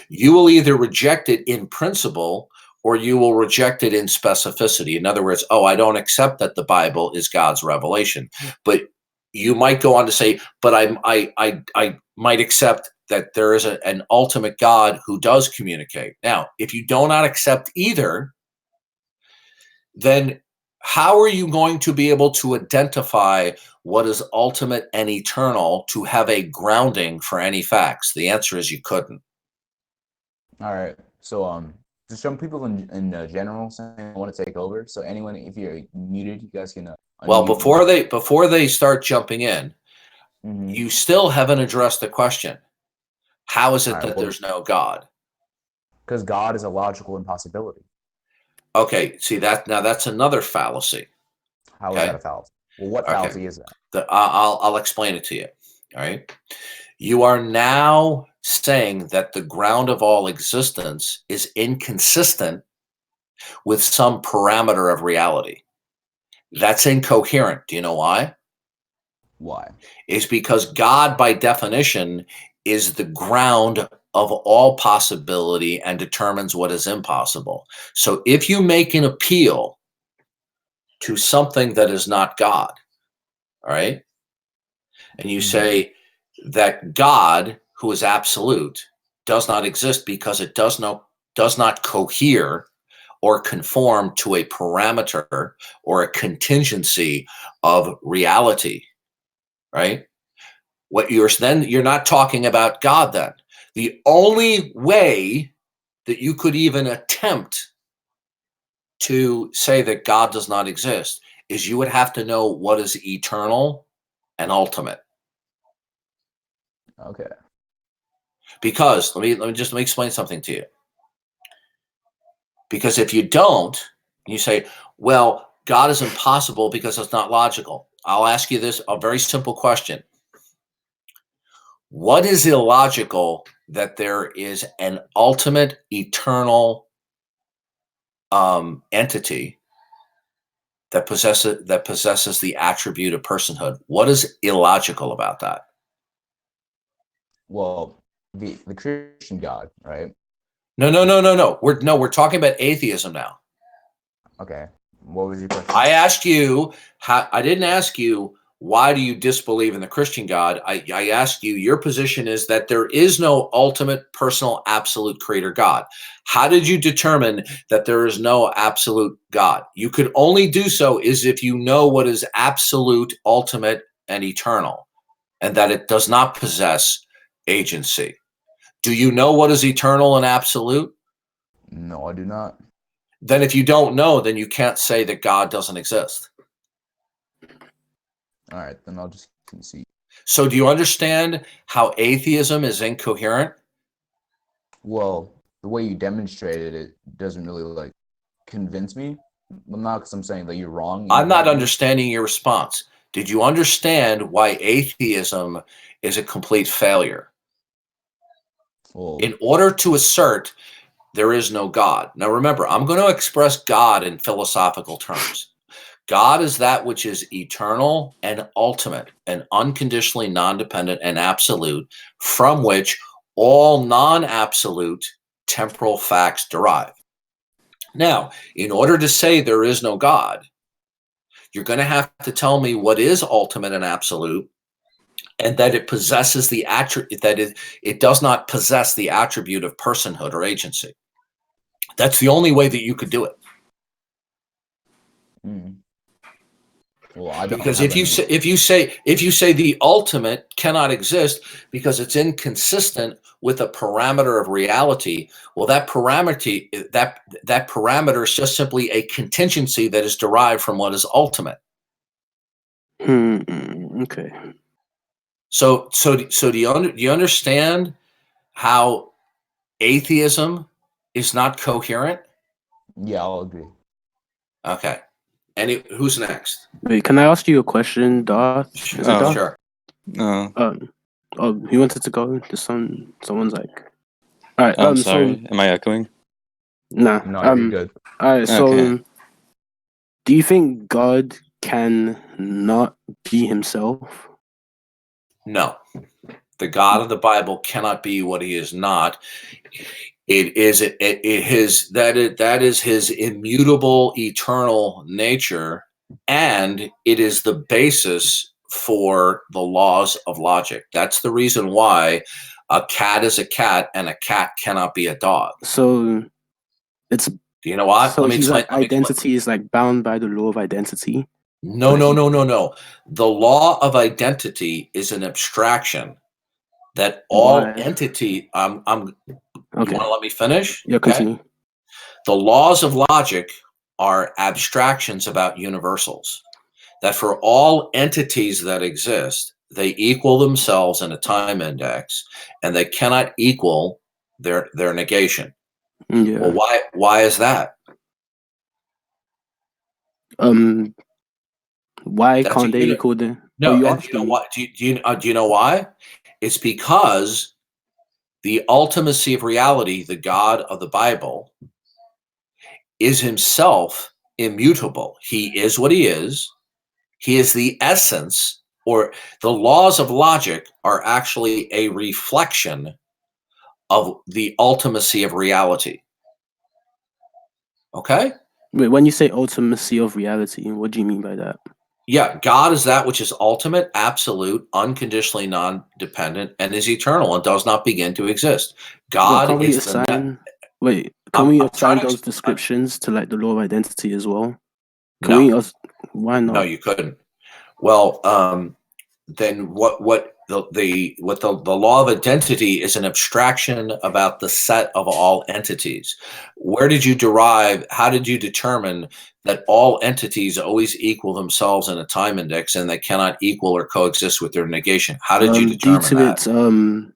Speaker 1: you will either reject it in principle or you will reject it in specificity. In other words, oh, I don't accept that the Bible is God's revelation. But you might go on to say, but I might accept that there is an ultimate God who does communicate. Now, if you do not accept either, then how are you going to be able to identify what is ultimate and eternal to have a grounding for any facts? The answer is you couldn't.
Speaker 2: All right. So, just some people in general saying I want to take over. So anyone, if you're muted, you guys can
Speaker 1: Well,
Speaker 2: unmute.
Speaker 1: before they start jumping in,
Speaker 2: Mm-hmm.
Speaker 1: you still haven't addressed the question. How is
Speaker 2: All
Speaker 1: it
Speaker 2: right.
Speaker 1: that
Speaker 2: Well,
Speaker 1: there's no God?
Speaker 2: because God is a logical impossibility.
Speaker 1: Okay, see that now that's another fallacy.
Speaker 2: How is that
Speaker 1: Okay,
Speaker 2: a fallacy? Well, what
Speaker 1: okay,
Speaker 2: fallacy is that?
Speaker 1: I'll explain it to you. All right, you are now saying that the ground of all existence is inconsistent with some parameter of reality. That's incoherent. Do you know why?
Speaker 2: Why?
Speaker 1: Is because God, by definition, is the ground of all possibility and determines what is impossible. So if you make an appeal to something that is not God, all right, and you
Speaker 2: Mm-hmm.
Speaker 1: say that God, who is absolute, does not exist because it does does not cohere or conform to a parameter or a contingency of reality, right? You're not talking about God then. The only way that you could even attempt to say that God does not exist is you would have to know what is eternal and ultimate.
Speaker 2: Okay.
Speaker 1: Because let me explain something to you. Because if you don't, you say, well, God is impossible because it's not logical. I'll ask you this, a very simple question. What is illogical that there is an ultimate eternal entity that possesses the attribute of personhood? What is illogical about that?
Speaker 2: Well, the Christian God, right?
Speaker 1: No. We're talking about atheism now.
Speaker 2: Okay. What was your question?
Speaker 1: I asked you how. I didn't ask you why do you disbelieve in the Christian God. I asked you, your position is that there is no ultimate, personal, absolute creator God. How did you determine that there is no absolute God? You could only do so is if you know what is absolute, ultimate, and eternal, and that it does not possess agency. Do you know what is eternal and absolute?
Speaker 2: No, I do not.
Speaker 1: Then if you don't know, then you can't say that God doesn't exist.
Speaker 2: All right, then I'll just concede.
Speaker 1: So do you understand how atheism is incoherent?
Speaker 2: Well, the way you demonstrated it doesn't really like convince me. Well, not because I'm saying that you're wrong.
Speaker 1: I'm not understanding your response. Did you understand why atheism is a complete failure?
Speaker 2: Well,
Speaker 1: In order to assert there is no God. Now remember, I'm going to express God in philosophical terms. God is that which is eternal and ultimate and unconditionally non-dependent and absolute, from which all non-absolute temporal facts derive. Now, in order to say there is no God, you're going to have to tell me what is ultimate and absolute, and that it possesses the attribute, that it does not possess the attribute of personhood or agency. That's the only way that you could do it.
Speaker 2: Well, I don't
Speaker 1: Because
Speaker 2: have
Speaker 1: if you say the ultimate cannot exist because it's inconsistent with a parameter of reality, well, that parameter is just simply a contingency that is derived from what is ultimate.
Speaker 3: Okay.
Speaker 1: So do you understand how atheism is not coherent?
Speaker 2: Yeah, I'll agree.
Speaker 1: Okay. Who's next?
Speaker 3: Wait, can I ask you a question, Darth? Is it Darth?
Speaker 1: Sure.
Speaker 3: Oh, he wanted to go. Someone's like, all right.
Speaker 4: I'm sorry.
Speaker 3: So
Speaker 4: Am I echoing?
Speaker 3: nah.
Speaker 2: No, you're good.
Speaker 3: All right. So,
Speaker 4: Okay.
Speaker 3: do you think God can not be himself?
Speaker 1: No. The God of the Bible cannot be what he is not. That is his immutable, eternal nature, and it is the basis for the laws of logic. That's the reason why a cat is a cat and a cat cannot be a dog.
Speaker 3: So it's.
Speaker 1: Do you know what?
Speaker 3: So he's like identity is like bound by the law of identity.
Speaker 1: No. The law of identity is an abstraction that all entity. You want to let me finish?
Speaker 3: Yeah, continue.
Speaker 1: Okay. The laws of logic are abstractions about universals. That for all entities that exist, they equal themselves in a time index, and they cannot equal their negation.
Speaker 3: Yeah.
Speaker 1: Well, why is that?
Speaker 3: Why can't they equal the?
Speaker 1: No, do you know what? Do you know why? It's because the ultimacy of reality, the God of the Bible, is himself immutable. He is what he is. He is the essence, or the laws of logic are actually a reflection of the ultimacy of reality. Okay?
Speaker 3: Wait, when you say ultimacy of reality, what do you mean by that?
Speaker 1: Yeah, God is that which is ultimate, absolute, unconditionally non-dependent, and is eternal and does not begin to exist. God is the
Speaker 3: Wait, can we
Speaker 1: I'm trying
Speaker 3: assign
Speaker 1: to.
Speaker 3: those descriptions to like the law of identity as well? Can
Speaker 1: No,
Speaker 3: we? Why
Speaker 1: no,
Speaker 3: not?
Speaker 1: you couldn't. Well, then what the law of identity is an abstraction about the set of all entities. Where did you derive? How did you determine that all entities always equal themselves in a time index and they cannot equal or coexist with their negation? How did you
Speaker 3: Due
Speaker 1: determine
Speaker 3: to
Speaker 1: that?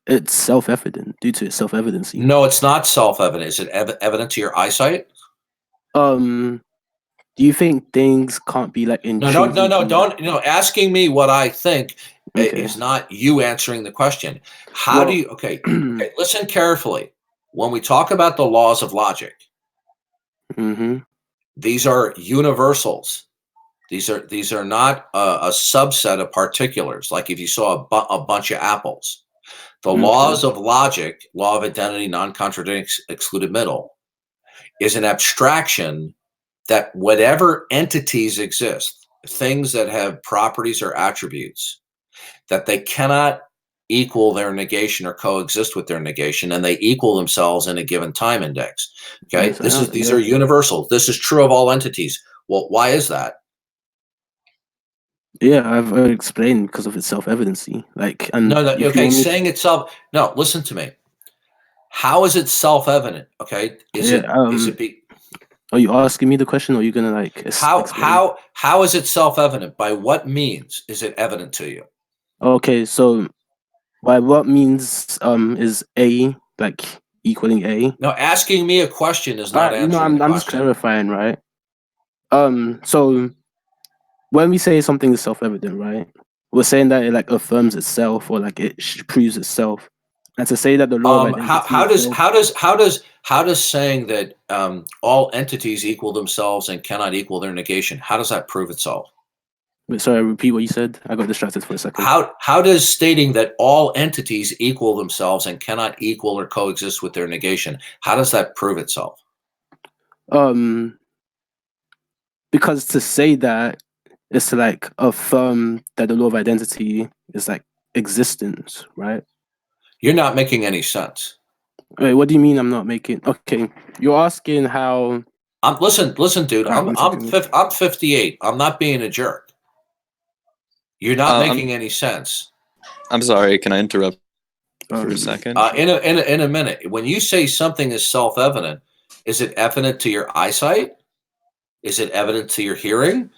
Speaker 3: it's self-evident. Due to its self-evidency.
Speaker 1: No, it's not self-evident. Is it evident to your eyesight?
Speaker 3: Do you think things can't be like
Speaker 1: No, no, no, no.
Speaker 3: intrinsically like?
Speaker 1: Don't. Asking me what I think
Speaker 3: Okay.
Speaker 1: is not you answering the question. How do
Speaker 3: Well,
Speaker 1: you? Okay, okay. Listen carefully. When we talk about the laws of logic,
Speaker 3: mm-hmm.
Speaker 1: these are universals. These are not a subset of particulars. Like if you saw a bunch of apples, the
Speaker 3: Okay.
Speaker 1: laws of logic, law of identity, non-contradicting, excluded middle, is an abstraction that whatever entities exist, things that have properties or attributes, that they cannot equal their negation or coexist with their negation, and they equal themselves in a given time index. Okay,
Speaker 3: Yes,
Speaker 1: these
Speaker 3: yeah.
Speaker 1: are universal. This is true of all entities. Well, why is that?
Speaker 3: Yeah, I've explained because of its self-evidency. Like, and
Speaker 1: No, no.
Speaker 3: if you
Speaker 1: Okay,
Speaker 3: want me to,
Speaker 1: saying itself. No, listen to me. How is it self-evident? Okay, is
Speaker 3: yeah.
Speaker 1: it be
Speaker 3: Are you asking me the question, or are you gonna like explain?
Speaker 1: how is it self-evident? By what means is it evident to you?
Speaker 3: Okay, so by what means is A like equaling A?
Speaker 1: No, asking me a question is
Speaker 3: All
Speaker 1: not
Speaker 3: right, no,
Speaker 1: answering the
Speaker 3: I'm just
Speaker 1: question.
Speaker 3: clarifying, right? So when we say something is self-evident, right? We're saying that it like affirms itself or like it proves itself. And to say that the law of identity
Speaker 1: How
Speaker 3: is
Speaker 1: does
Speaker 3: self,
Speaker 1: saying that all entities equal themselves and cannot equal their negation, how does that prove itself?
Speaker 3: wait, sorry, repeat what you said. I got distracted for a second.
Speaker 1: How does stating that all entities equal themselves and cannot equal or coexist with their negation, how does that prove itself?
Speaker 3: Um, because to say that is to like affirm that the law of identity is like existence, right?
Speaker 1: You're not making any sense.
Speaker 3: Wait, what do you mean I'm not making? Okay, you're asking how.
Speaker 1: Listen, dude.
Speaker 3: All right, one second.
Speaker 1: I'm 58. I'm not being a jerk. You're not
Speaker 4: Uh, I'm
Speaker 1: making any sense.
Speaker 4: I'm sorry. Can I interrupt for a second?
Speaker 1: In a minute, when you say something is self-evident, is it evident to your eyesight? Is it evident to your hearing?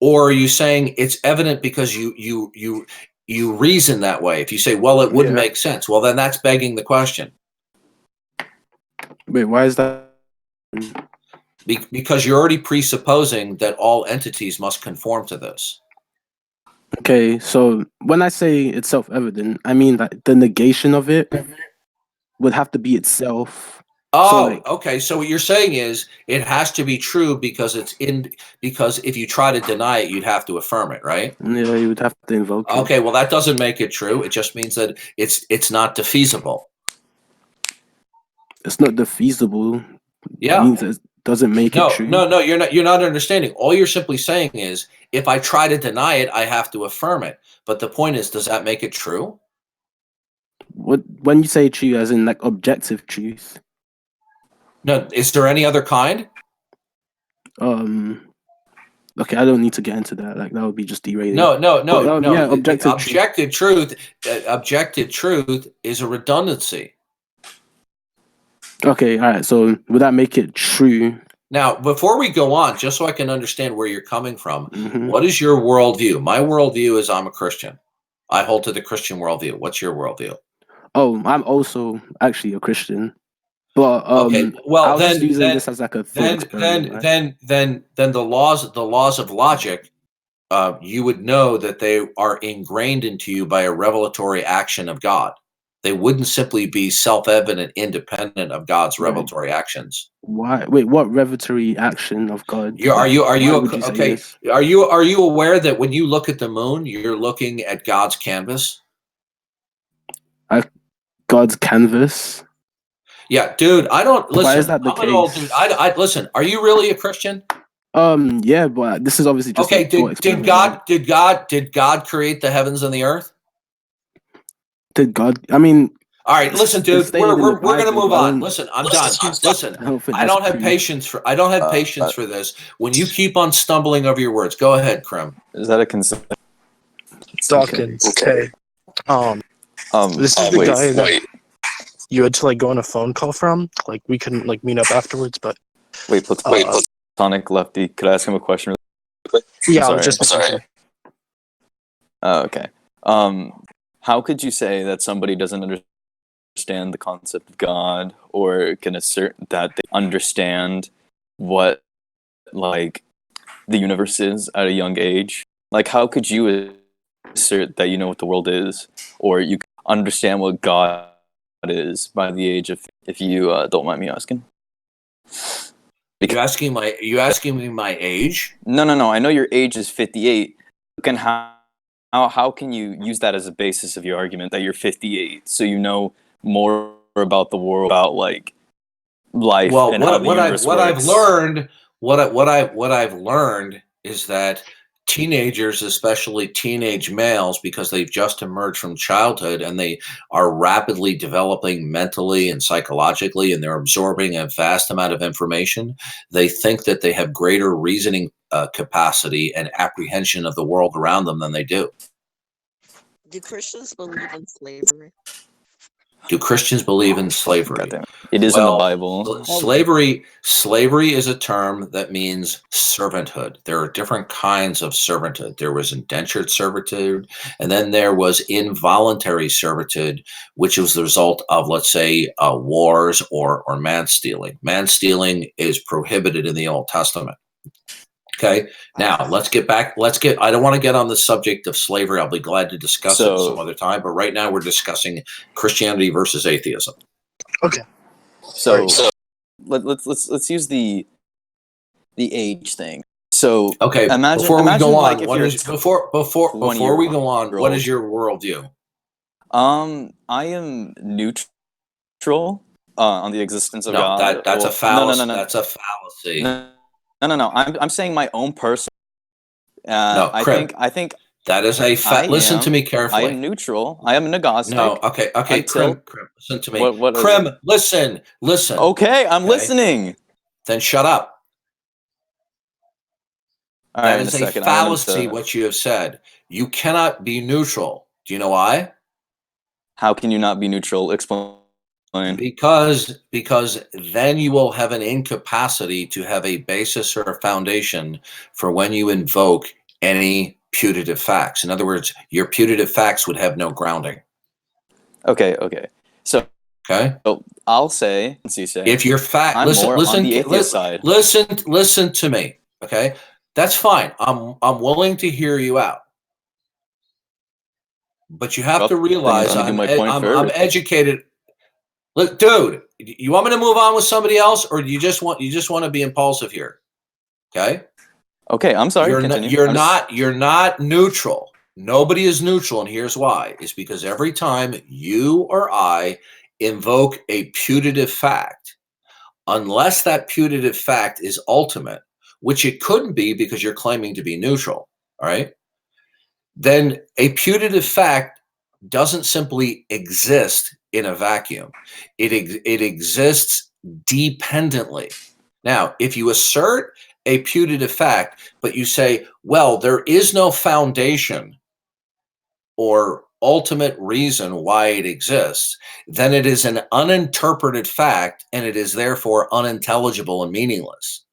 Speaker 1: Or are you saying it's evident because you reason that way? If you say, well, it wouldn't
Speaker 3: Yeah.
Speaker 1: make sense, well, then that's begging the question.
Speaker 3: Wait, why is that?
Speaker 1: Because you're already presupposing that all entities must conform to this.
Speaker 3: Okay, so when I say it's self-evident, I mean that the negation of it would have to be itself. So
Speaker 1: Oh,
Speaker 3: like,
Speaker 1: okay. So what you're saying is it has to be true because because if you try to deny it, you'd have to affirm it, right?
Speaker 3: yeah, you would have to invoke it.
Speaker 1: Okay, well that doesn't make it true. It just means that it's not defeasible.
Speaker 3: It's not defeasible.
Speaker 1: Yeah.
Speaker 3: Means it doesn't make it true.
Speaker 1: No, you're not understanding. All you're simply saying is if I try to deny it, I have to affirm it. But the point is, does that make it true?
Speaker 3: What when you say true, as in like objective truth?
Speaker 1: No, is there any other kind?
Speaker 3: Okay, I don't need to get into that. Like that would be just derailing.
Speaker 1: No.
Speaker 3: But, yeah, objective truth.
Speaker 1: Objective truth is a redundancy.
Speaker 3: Okay, all right. So would that make it true?
Speaker 1: Now, before we go on, just so I can understand where you're coming from,
Speaker 3: Mhm.
Speaker 1: what is your worldview? My worldview is I'm a Christian. I hold to the Christian worldview. What's your worldview?
Speaker 3: Oh, I'm also actually a Christian, but
Speaker 1: Okay, well
Speaker 3: I was just using this as like a thought experiment, right?
Speaker 1: then the laws of logic, you would know that they are ingrained into you by a revelatory action of God. They wouldn't simply be self-evident, independent of God's
Speaker 3: Right.
Speaker 1: revelatory actions.
Speaker 3: Why? Wait, what revelatory action of God?
Speaker 1: Are you
Speaker 3: Why would you say
Speaker 1: okay?
Speaker 3: this?
Speaker 1: Are you aware that when you look at the moon, you're looking at God's canvas?
Speaker 3: God's canvas.
Speaker 1: Yeah, dude. I don't listen.
Speaker 3: Why is that the
Speaker 1: I'm an old
Speaker 3: case?
Speaker 1: dude. I listen. Are you really a Christian?
Speaker 3: Yeah, but this is obviously just
Speaker 1: Okay.
Speaker 3: a thought experiment. Right?
Speaker 1: Did God create the heavens and the earth?
Speaker 3: Did God? I mean,
Speaker 1: All right, listen, dude.
Speaker 3: stated in
Speaker 1: We're
Speaker 3: the
Speaker 1: going to
Speaker 3: Bible,
Speaker 1: move
Speaker 3: but I
Speaker 1: on.
Speaker 3: don't-
Speaker 1: Listen, I'm done. Listen,
Speaker 3: I don't think
Speaker 1: I
Speaker 3: that's
Speaker 1: don't have
Speaker 3: true.
Speaker 1: patience for this. When you keep on stumbling over your words, go ahead, Krim.
Speaker 4: Is that a consent?
Speaker 5: Dawkins. Okay. This is the
Speaker 4: wait,
Speaker 5: guy that you had to like go on a phone call from. Like we couldn't like meet up afterwards, but
Speaker 4: wait, platonic lefty. Could I ask him a question?
Speaker 5: yeah, I
Speaker 4: I'm
Speaker 5: was just sorry.
Speaker 4: Okay. How could you say that somebody doesn't understand the concept of God, or can assert that they understand what like the universe is at a young age? Like, how could you assert that you know what the world is, or you can understand what God is by the age of, if you don't mind me asking?
Speaker 1: You asking me my age?
Speaker 4: No. I know your age is 58. How can you use that as a basis of your argument that you're 58, so you know more about the world, about like life,
Speaker 1: Well,
Speaker 4: and how the universe works?
Speaker 1: What I've learned is that teenagers, especially teenage males, because they've just emerged from childhood and they are rapidly developing mentally and psychologically, and they're absorbing a vast amount of information, they think that they have greater reasoning capacity and apprehension of the world around them than they do.
Speaker 6: Do Christians believe in slavery?
Speaker 1: Do Christians believe in slavery?
Speaker 4: Goddamn. It is in the Bible.
Speaker 1: Slavery is a term that means servanthood. There are different kinds of servanthood. There was indentured servitude, and then there was involuntary servitude, which was the result of, let's say, wars or man stealing. Man stealing is prohibited in the Old Testament. Okay, now let's get back. I don't want to get on the subject of slavery. I'll be glad to discuss it some other time. But right now we're discussing Christianity versus atheism.
Speaker 5: Okay.
Speaker 4: So let's use the age thing. So
Speaker 1: okay, before we go on, what is your worldview?
Speaker 4: I am neutral on the existence of God.
Speaker 1: That's a fallacy.
Speaker 4: No.
Speaker 1: That's a fallacy.
Speaker 4: No. I'm saying my own personal. I think
Speaker 1: that is a fact. Listen to me carefully.
Speaker 4: I am neutral. I am an agnostic.
Speaker 1: No, okay. Krim, listen to me.
Speaker 4: Krim,
Speaker 1: listen.
Speaker 4: Okay, I'm listening.
Speaker 1: Then shut up.
Speaker 4: All
Speaker 1: that
Speaker 4: right,
Speaker 1: is a fallacy, what you have said. You cannot be neutral. Do you know why?
Speaker 4: How can you not be neutral? Explain.
Speaker 1: Because then you will have an incapacity to have a basis or a foundation for when you invoke any putative facts. In other words, your putative facts would have no grounding.
Speaker 4: Okay. So I'll say,
Speaker 1: if your fact, listen to me. Okay, that's fine. I'm willing to hear you out. But you have to realize I'm educated. Look, dude, you want me to move on with somebody else, or do you just want to be impulsive here? Okay,
Speaker 4: I'm sorry.
Speaker 1: You're not neutral. Nobody is neutral, and here's why. It's because every time you or I invoke a putative fact, unless that putative fact is ultimate, which it couldn't be because you're claiming to be neutral, all right? Then a putative fact doesn't simply exist in a vacuum. It exists dependently. Now, if you assert a putative fact, but you say, well, there is no foundation or ultimate reason why it exists, then it is an uninterpreted fact, and it is therefore unintelligible and meaningless.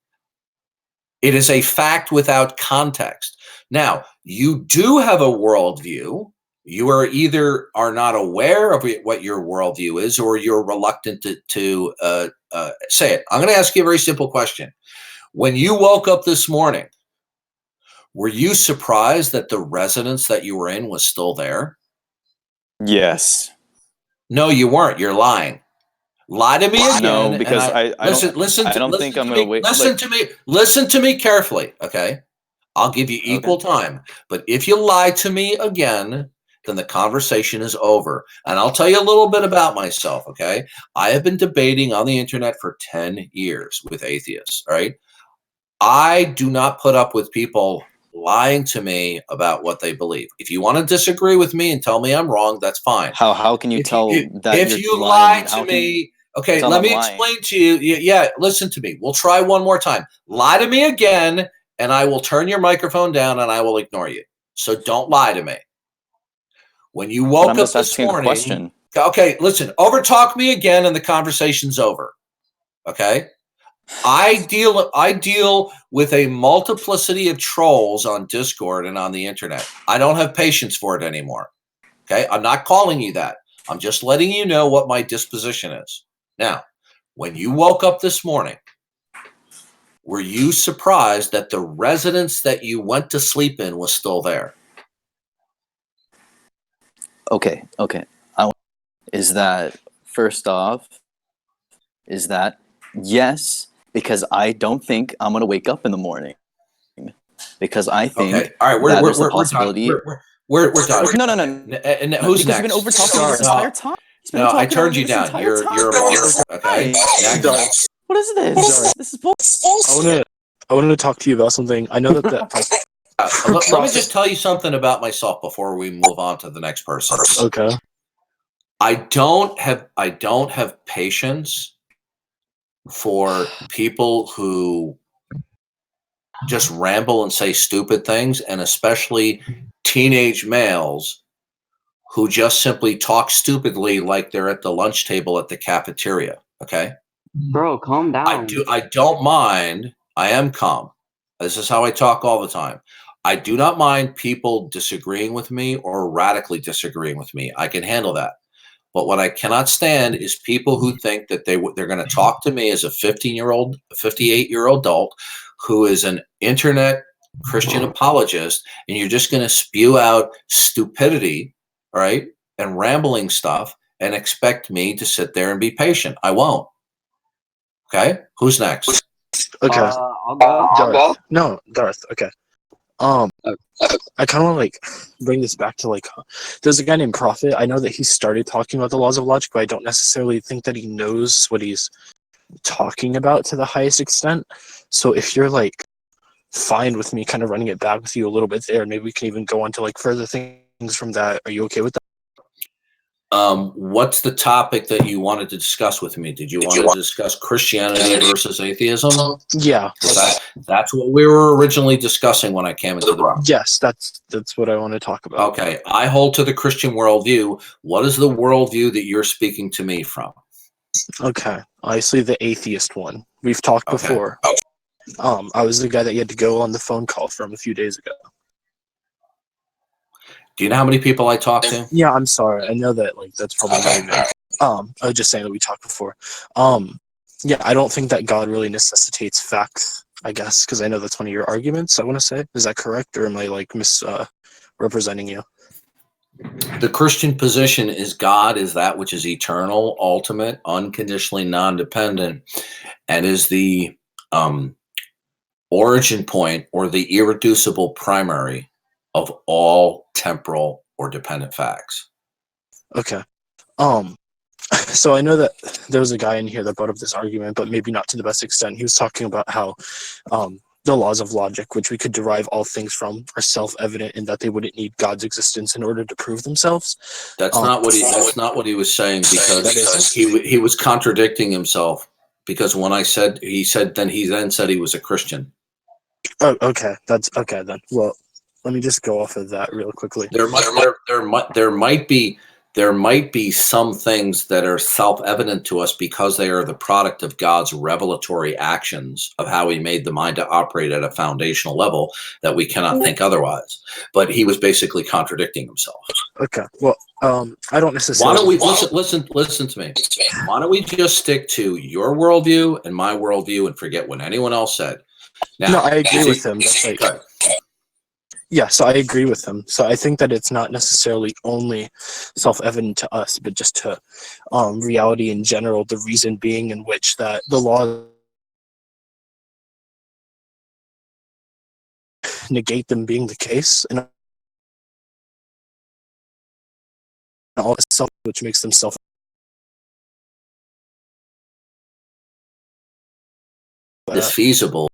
Speaker 1: It is a fact without context. Now, you do have a worldview. You are either are not aware of what your worldview is, or you're reluctant to say it. I'm going to ask you a very simple question. When you woke up this morning, were you surprised that the residence that you were in was still there?
Speaker 4: Yes.
Speaker 1: No, you weren't. You're lying. Lie to me again.
Speaker 4: No, because I don't think I'm going to wait.
Speaker 1: Listen to me carefully, okay? I'll give you equal time. But if you lie to me again, then the conversation is over. And I'll tell you a little bit about myself, okay? I have been debating on the internet for 10 years with atheists, all right? I do not put up with people lying to me about what they believe. If you want to disagree with me and tell me I'm wrong, that's fine.
Speaker 4: How can you tell that
Speaker 1: if
Speaker 4: you're
Speaker 1: you
Speaker 4: lying?
Speaker 1: lie to me, okay,
Speaker 4: tell
Speaker 1: let
Speaker 4: I'm
Speaker 1: me
Speaker 4: lying?
Speaker 1: explain to you. Yeah, listen to me. We'll try one more time. Lie to me again, and I will turn your microphone down and I will ignore you. So don't lie to me. When you woke up this morning,
Speaker 4: question.
Speaker 1: Okay, listen, overtalk me again and the conversation's over. Okay? I deal with a multiplicity of trolls on Discord and on the internet. I don't have patience for it anymore. Okay? I'm not calling you that. I'm just letting you know what my disposition is. Now, when you woke up this morning, were you surprised that the residence that you went to sleep in was still there?
Speaker 4: Okay. Is that, first off, is that yes, because I don't think I'm going to wake up in the morning. Because I think
Speaker 1: okay. All right, we're possibility. We're done.
Speaker 4: No.
Speaker 1: And who's
Speaker 4: because
Speaker 1: next?
Speaker 4: you've been over talking this entire time.
Speaker 1: No, I turned you down. You're a moron. Okay. Next.
Speaker 4: What is this? This is bullshit.
Speaker 5: I wanted to talk to you about something. I know that
Speaker 1: let me just tell you something about myself before we move on to the next person.
Speaker 5: Okay.
Speaker 1: I don't have patience for people who just ramble and say stupid things, and especially teenage males who just simply talk stupidly like they're at the lunch table at the cafeteria. Okay.
Speaker 7: Bro, calm down.
Speaker 1: I don't mind. I am calm. This is how I talk all the time. I do not mind people disagreeing with me or radically disagreeing with me. I can handle that. But what I cannot stand is people who think that they're going to talk to me as a 15-year-old, 58-year-old adult who is an internet Christian apologist, and you're just going to spew out stupidity, right, and rambling stuff and expect me to sit there and be patient. I won't. Okay, who's next?
Speaker 5: Okay.
Speaker 7: I'll go.
Speaker 5: Darth. No, Darth. Okay. I kind of want to like bring this back to like there's a guy named Prophet. I know that he started talking about the laws of logic, but I don't necessarily think that he knows what he's talking about to the highest extent. So if you're like fine with me kind of running it back with you a little bit there, maybe we can even go on to like further things from that. Are you okay with that?
Speaker 1: What's the topic that you wanted to discuss with me? Did you want to discuss Christianity versus atheism?
Speaker 5: Yeah.
Speaker 1: That's what we were originally discussing when I came into the room.
Speaker 5: Yes, that's what I want to talk about.
Speaker 1: Okay, I hold to the Christian worldview. What is the worldview that you're speaking to me from?
Speaker 5: Okay, obviously the atheist one. We've talked before. I was the guy that you had to go on the phone call from a few days ago.
Speaker 1: Do you know how many people I talked to?
Speaker 5: Yeah, I'm sorry. I know that like that's probably not even. I was just saying that we talked before. Yeah, I don't think that God really necessitates facts. I guess because I know that's one of your arguments. I want to say, is that correct, or am I like misrepresenting you?
Speaker 1: The Christian position is God is that which is eternal, ultimate, unconditionally non-dependent, and is the origin point or the irreducible primary of all temporal or dependent facts.
Speaker 5: Okay. So I know that there was a guy in here that brought up this argument, but maybe not to the best extent. He was talking about how the laws of logic, which we could derive all things from, are self-evident in that they wouldn't need God's existence in order to prove themselves.
Speaker 1: That's not what he was saying, because he was contradicting himself. Because when he then said he was a Christian.
Speaker 5: Oh, okay. That's okay then. Well, let me just go off of that real quickly.
Speaker 1: There might be some things that are self-evident to us because they are the product of God's revelatory actions of how he made the mind to operate at a foundational level that we cannot think otherwise. But he was basically contradicting himself.
Speaker 5: Okay. Well, I don't necessarily.
Speaker 1: Why don't we listen to me? Why don't we just stick to your worldview and my worldview and forget what anyone else said? Now,
Speaker 5: no, I agree with him. Yeah, so I agree with him. So I think that it's not necessarily only self-evident to us, but just to reality in general, the reason being in which that the law negate them being the case, and all self, which makes them self.
Speaker 1: It's feasible.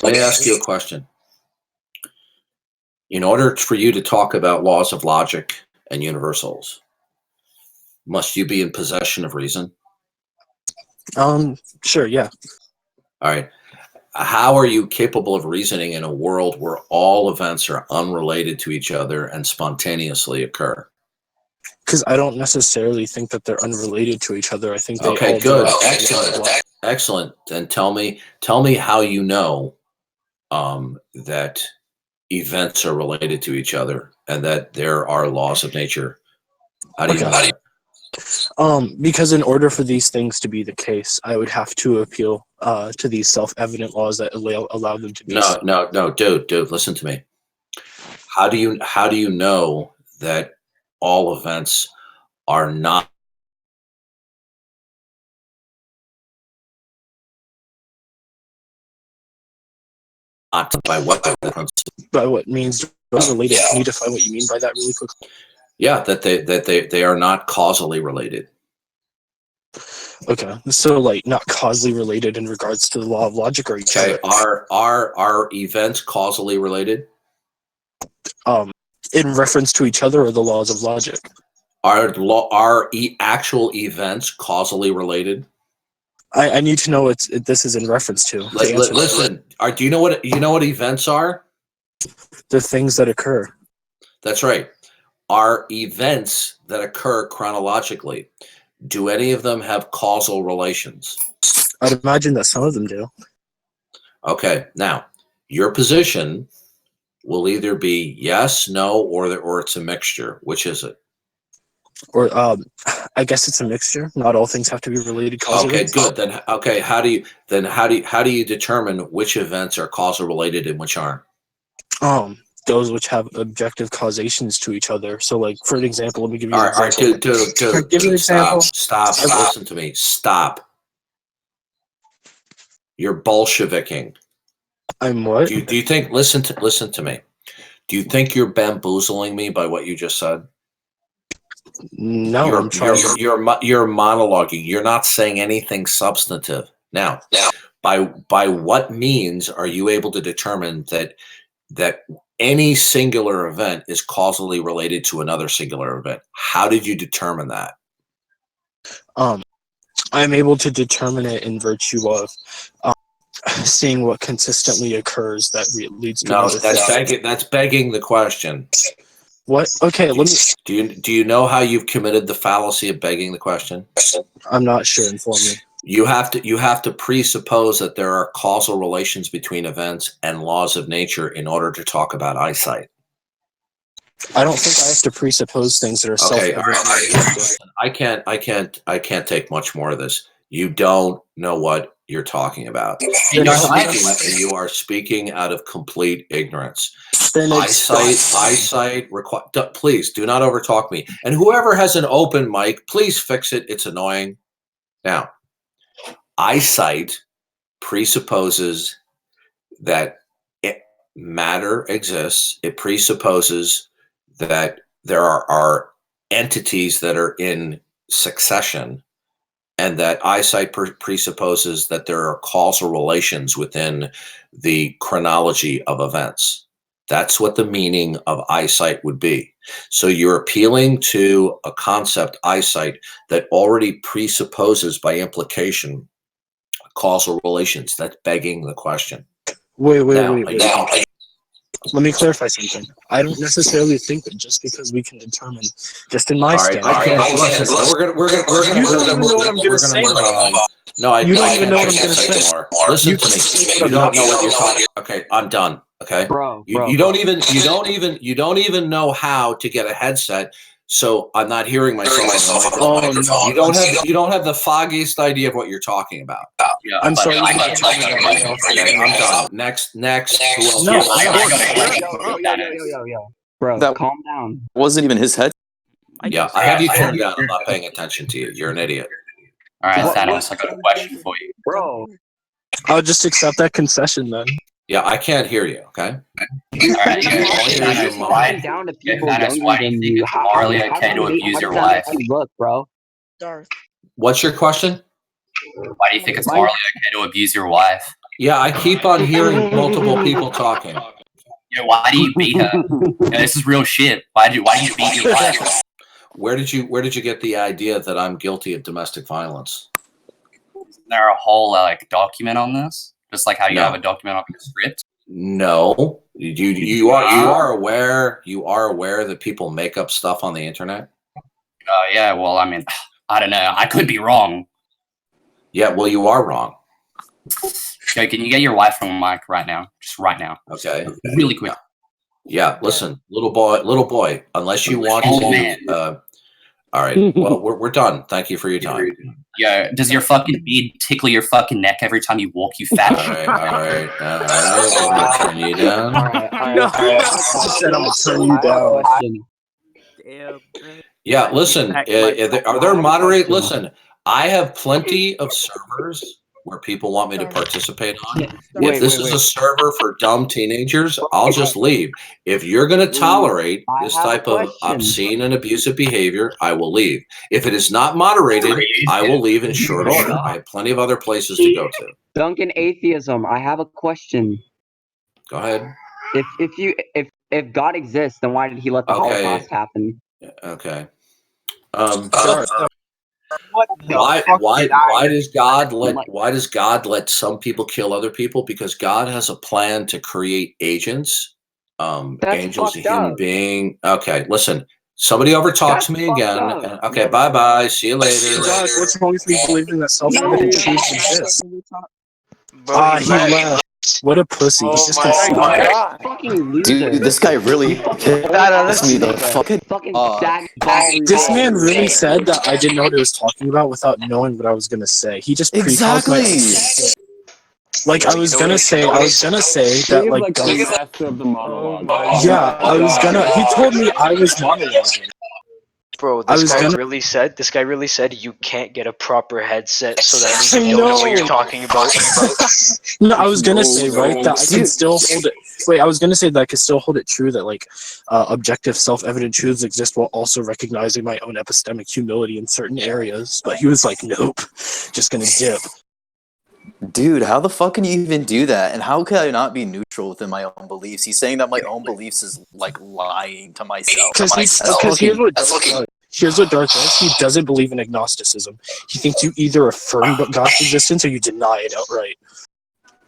Speaker 1: Let me ask you a question. In order for you to talk about laws of logic and universals, must you be in possession of reason?
Speaker 5: Sure, yeah.
Speaker 1: All right. How are you capable of reasoning in a world where all events are unrelated to each other and spontaneously occur?
Speaker 5: Because I don't necessarily think that they're unrelated to each other. I think they
Speaker 1: Okay,
Speaker 5: all
Speaker 1: good.
Speaker 5: derive from
Speaker 1: Excellent.
Speaker 5: the law.
Speaker 1: Excellent. Then tell me how you know that events are related to each other and that there are laws of nature. How do you know that?
Speaker 5: Because in order for these things to be the case, I would have to appeal to these self-evident laws that allow them to be.
Speaker 1: No, dude, listen to me. How do you know that all events are not by what principle?
Speaker 5: By what means related? Can you define what you mean by that really quickly?
Speaker 1: Yeah, that they are not causally related.
Speaker 5: Okay, so like not causally related in regards to the law of logic or each other.
Speaker 1: Are events causally related?
Speaker 5: In reference to each other or the laws of logic?
Speaker 1: Are actual events causally related?
Speaker 5: I need to know what this is in reference to.
Speaker 1: Listen, do you know what events are?
Speaker 5: The things that occur.
Speaker 1: That's right. Are events that occur chronologically. Do any of them have causal relations?
Speaker 5: I'd imagine that some of them do.
Speaker 1: Okay, now your position will either be yes, no, or it's a mixture. Which is it?
Speaker 5: Or I guess it's a mixture. Not all things have to be related causally.
Speaker 1: Okay, good. Then okay, how do you determine which events are causal related and which aren't?
Speaker 5: Those which have objective causations to each other. So, like for an example, let me give you an example.
Speaker 1: All right, dude,
Speaker 5: give me an example.
Speaker 1: Stop. Listen to me. Stop. You're Bolsheviking.
Speaker 5: I'm what?
Speaker 1: Do you think? Listen to me. Do you think you're bamboozling me by what you just said?
Speaker 5: No,
Speaker 1: you're monologuing. You're not saying anything substantive. Now, by what means are you able to determine that any singular event is causally related to another singular event? How did you determine that?
Speaker 5: I'm able to determine it in virtue of seeing what consistently occurs that leads to.
Speaker 1: No, that's begging the question.
Speaker 5: What? Okay, let me.
Speaker 1: Do you know how you've committed the fallacy of begging the question?
Speaker 5: I'm not sure. Inform me.
Speaker 1: You have to presuppose that there are causal relations between events and laws of nature in order to talk about eyesight.
Speaker 5: I don't think I have to presuppose things that are self-evident.
Speaker 1: I can't take much more of this. You don't know what you're talking about. You are speaking out of complete ignorance. Eyesight please do not overtalk me. And whoever has an open mic, please fix it. It's annoying. Now, eyesight presupposes that matter exists. It presupposes that there are entities that are in succession, and that eyesight presupposes that there are causal relations within the chronology of events. That's what the meaning of eyesight would be. So you're appealing to a concept, eyesight, that already presupposes by implication causal relations. That's begging the question.
Speaker 5: Wait. Let me clarify something. I don't necessarily think that just because we can determine, just in my stand,
Speaker 1: we're gonna
Speaker 5: you don't even know what I'm gonna say.
Speaker 1: No,
Speaker 5: you don't even know what I'm gonna say.
Speaker 1: Listen to me. You don't know what you're talking. Okay, I'm done. Okay, you don't even know how to get a headset. So I'm not hearing myself. You don't have the foggiest idea of what you're talking about.
Speaker 5: Yeah, I'm sorry.
Speaker 1: I'm done. Next. Who else?
Speaker 7: Yo. Bro, calm down.
Speaker 4: Wasn't even his head.
Speaker 1: Yeah, I have you turned down. I'm not paying attention to you. You're an idiot.
Speaker 8: All right, Thanos, I got a question for you.
Speaker 7: Bro.
Speaker 5: I'll just accept that concession then.
Speaker 1: Yeah, I can't hear you, okay?
Speaker 8: All right, Thanos, why do you think it's morally okay to abuse your wife?
Speaker 7: Look, bro.
Speaker 6: Darth.
Speaker 1: What's your question?
Speaker 8: Why do you think it's morally okay to abuse your wife?
Speaker 1: Yeah, I keep on hearing multiple people talking.
Speaker 9: Why do you beat her? This is real shit. Why do you beat your wife?
Speaker 1: Where did you get the idea that I'm guilty of domestic violence?
Speaker 9: Isn't there a whole document on this? Just like how you have a document on the script?
Speaker 1: No. You are aware that people make up stuff on the internet?
Speaker 9: Yeah, well, I mean, I don't know. I could be wrong.
Speaker 1: Yeah, well, you are wrong.
Speaker 9: Okay, can you get your wife from the mic right now? Just right now.
Speaker 1: Okay.
Speaker 9: Really quick.
Speaker 1: Yeah, listen, little boy, unless you want to all right. Well, we're done. Thank you for your time.
Speaker 9: Yeah, does your fucking beard tickle your fucking neck every time you walk, you fat?
Speaker 1: All right. I'm gonna turn you down.
Speaker 5: I said I'm gonna turn you down.
Speaker 1: Yeah, listen. Are there moderate? Listen, I have plenty of servers where people want me to participate on. If this is a server for dumb teenagers, I'll just leave. If you're going to tolerate this type of obscene and abusive behavior, I will leave. If it is not moderated, I will leave in short order. I have plenty of other places to go to.
Speaker 7: Duncan, atheism. I have a question.
Speaker 1: Go ahead.
Speaker 7: If God exists, then why did he let the Holocaust happen?
Speaker 1: Okay. Why does God let some people kill other people? Because God has a plan to create agents. Angels, a human being. Okay, listen. Somebody overtalks me again. Okay, bye. See you later.
Speaker 5: God, what's wrong with me believing that self-evident truths exist? He left. What a pussy. He's just
Speaker 7: Fucking loser.
Speaker 4: Dude, this guy really pissed me the fucking
Speaker 5: This man really said that I didn't know what he was talking about without knowing what I was gonna say. He just
Speaker 4: exactly.
Speaker 5: Like I was gonna say that like he told me I was monologuing.
Speaker 10: Bro, this guy really said you can't get a proper headset, so that means you don't know what you're talking about.
Speaker 5: No, I was gonna say that I can still hold it. Wait, I was gonna say that I can still hold it true that objective, self-evident truths exist while also recognizing my own epistemic humility in certain areas. But he was like, nope, just gonna dip.
Speaker 4: Dude, how the fuck can you even do that? And how can I not be neutral within my own beliefs? He's saying that my own beliefs is like lying to myself.
Speaker 5: Because here's what Darth does. He doesn't believe in agnosticism. He thinks you either affirm God's existence or you deny it outright.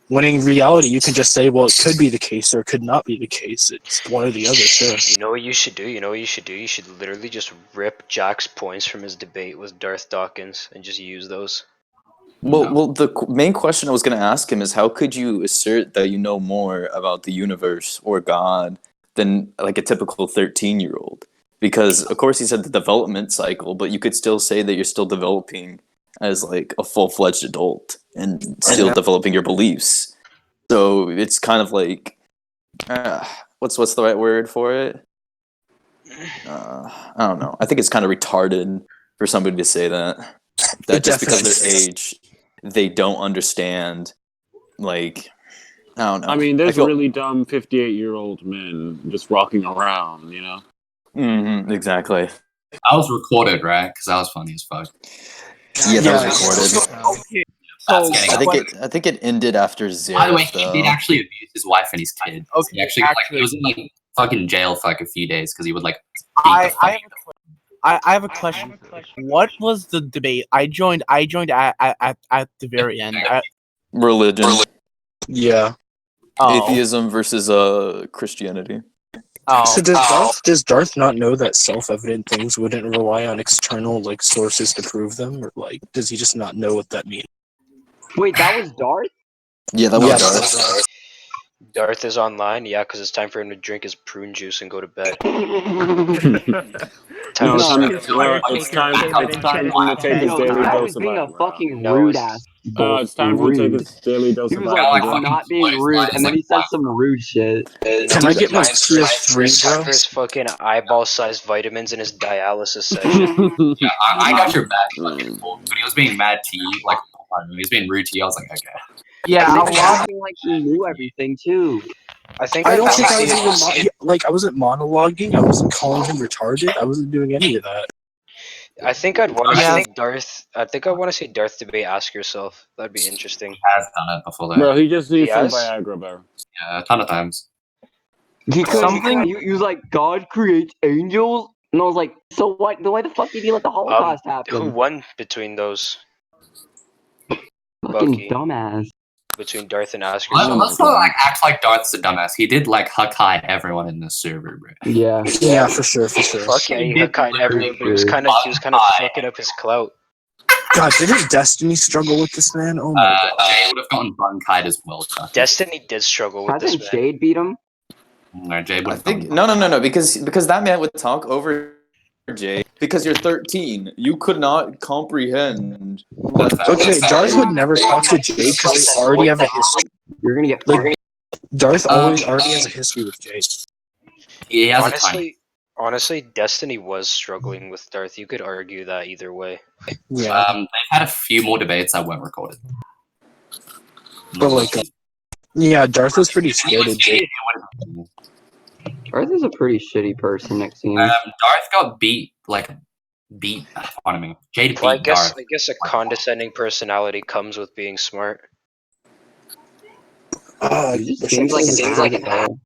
Speaker 5: When in reality, you can just say, well, it could be the case or it could not be the case. It's one or the other, sure.
Speaker 10: You know what you should do? You should literally just rip Jack's points from his debate with Darth Dawkins and just use those.
Speaker 4: Well, the main question I was going to ask him is how could you assert that you know more about the universe or God than like a typical 13-year-old? Because, of course, he said the development cycle, but you could still say that you're still developing as like a full-fledged adult and still developing your beliefs. So it's kind of like, what's the right word for it? I don't know. I think it's kind of retarded for somebody to say that just because of their age, they don't understand, like, I don't know.
Speaker 11: I mean, there's really dumb 58-year-old men just walking around, you know?
Speaker 4: Mm-hmm, exactly.
Speaker 9: I was recorded, right? Because I was funny as fuck.
Speaker 4: Yeah, that was recorded.
Speaker 9: Okay.
Speaker 4: I think it ended after 0.
Speaker 9: By the way, he did actually abuse his wife and his kid. Okay, he actually he was in like fucking jail for like a few days because he would like.
Speaker 12: I have a question. What was the debate? I joined at the very end.
Speaker 4: Religion.
Speaker 5: Yeah.
Speaker 4: Atheism versus Christianity.
Speaker 5: So does Darth not know that self-evident things wouldn't rely on external like sources to prove them, or like does he just not know what that means?
Speaker 7: Wait, that was Darth?
Speaker 4: Yeah, that was Darth.
Speaker 10: Darth is online, yeah, because it's time for him to drink his prune juice and go to bed.
Speaker 11: It's time for him to take his daily dose of
Speaker 7: being a fucking rude ass.
Speaker 11: It's time for him to take his daily dose of
Speaker 7: He was like, I'm not being rude, and then he said some rude shit.
Speaker 5: Can I get my PS3, bro?
Speaker 10: For his fucking eyeball-sized vitamins in his dialysis session.
Speaker 9: Yeah, I got your back, fucking fool. But he was being mad to you, like, he was being rude to you. I was like, okay.
Speaker 7: Yeah, I was acting like he knew everything too.
Speaker 10: I don't think
Speaker 5: I was even I wasn't monologuing. I wasn't calling him retarded. I wasn't doing any of that.
Speaker 10: I think I'd want to see Darth. I think I want to see Darth debate Ask Yourself. That'd be interesting.
Speaker 9: He has done it before, though.
Speaker 11: Bro, he just needs some
Speaker 10: has?
Speaker 11: Viagra, bro.
Speaker 9: Yeah, a ton of times.
Speaker 7: He was like, God creates angels? And I was like, so what? Why the fuck did he let the Holocaust happen?
Speaker 10: Who won between those?
Speaker 7: Fucking
Speaker 10: Bucky.
Speaker 7: dumbass.
Speaker 10: Between Darth and Ask Yourself.
Speaker 9: Let's not like act like Darth's a dumbass. He did like Hakai everyone in this server, bro.
Speaker 5: Yeah, for sure.
Speaker 10: Fuck yeah, he Hakai everyone, but he was kind of fucking up his clout.
Speaker 5: God, didn't Destiny struggle with this man? Oh my god.
Speaker 9: Jade would have gotten Bunkied as well.
Speaker 10: Destiny did struggle with this man.
Speaker 7: Hasn't Jade beat him?
Speaker 9: No, Jade would have
Speaker 4: No, because that man would talk over Jay. Because you're 13, you could not comprehend.
Speaker 5: Okay, Darth would never talk to Jade because they already have a history.
Speaker 7: You're gonna get
Speaker 5: Darth already has a history with Jade.
Speaker 9: He has
Speaker 10: honestly, Destiny was struggling with Darth. You could argue that either way.
Speaker 5: Yeah.
Speaker 9: They've had a few more debates that weren't recorded.
Speaker 5: But like, yeah, Darth was pretty scared of Jade.
Speaker 7: Darth is a pretty shitty person, it seems.
Speaker 9: Darth got beat. Pardon me. Jade beat
Speaker 10: Well,
Speaker 9: Darth.
Speaker 10: I guess a condescending personality comes with being smart.
Speaker 7: He just seems like an asshole.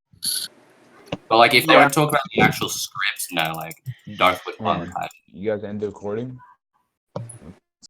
Speaker 9: But like, if they were talking about the actual scripts, no, like Darth would won.
Speaker 2: You guys end the recording?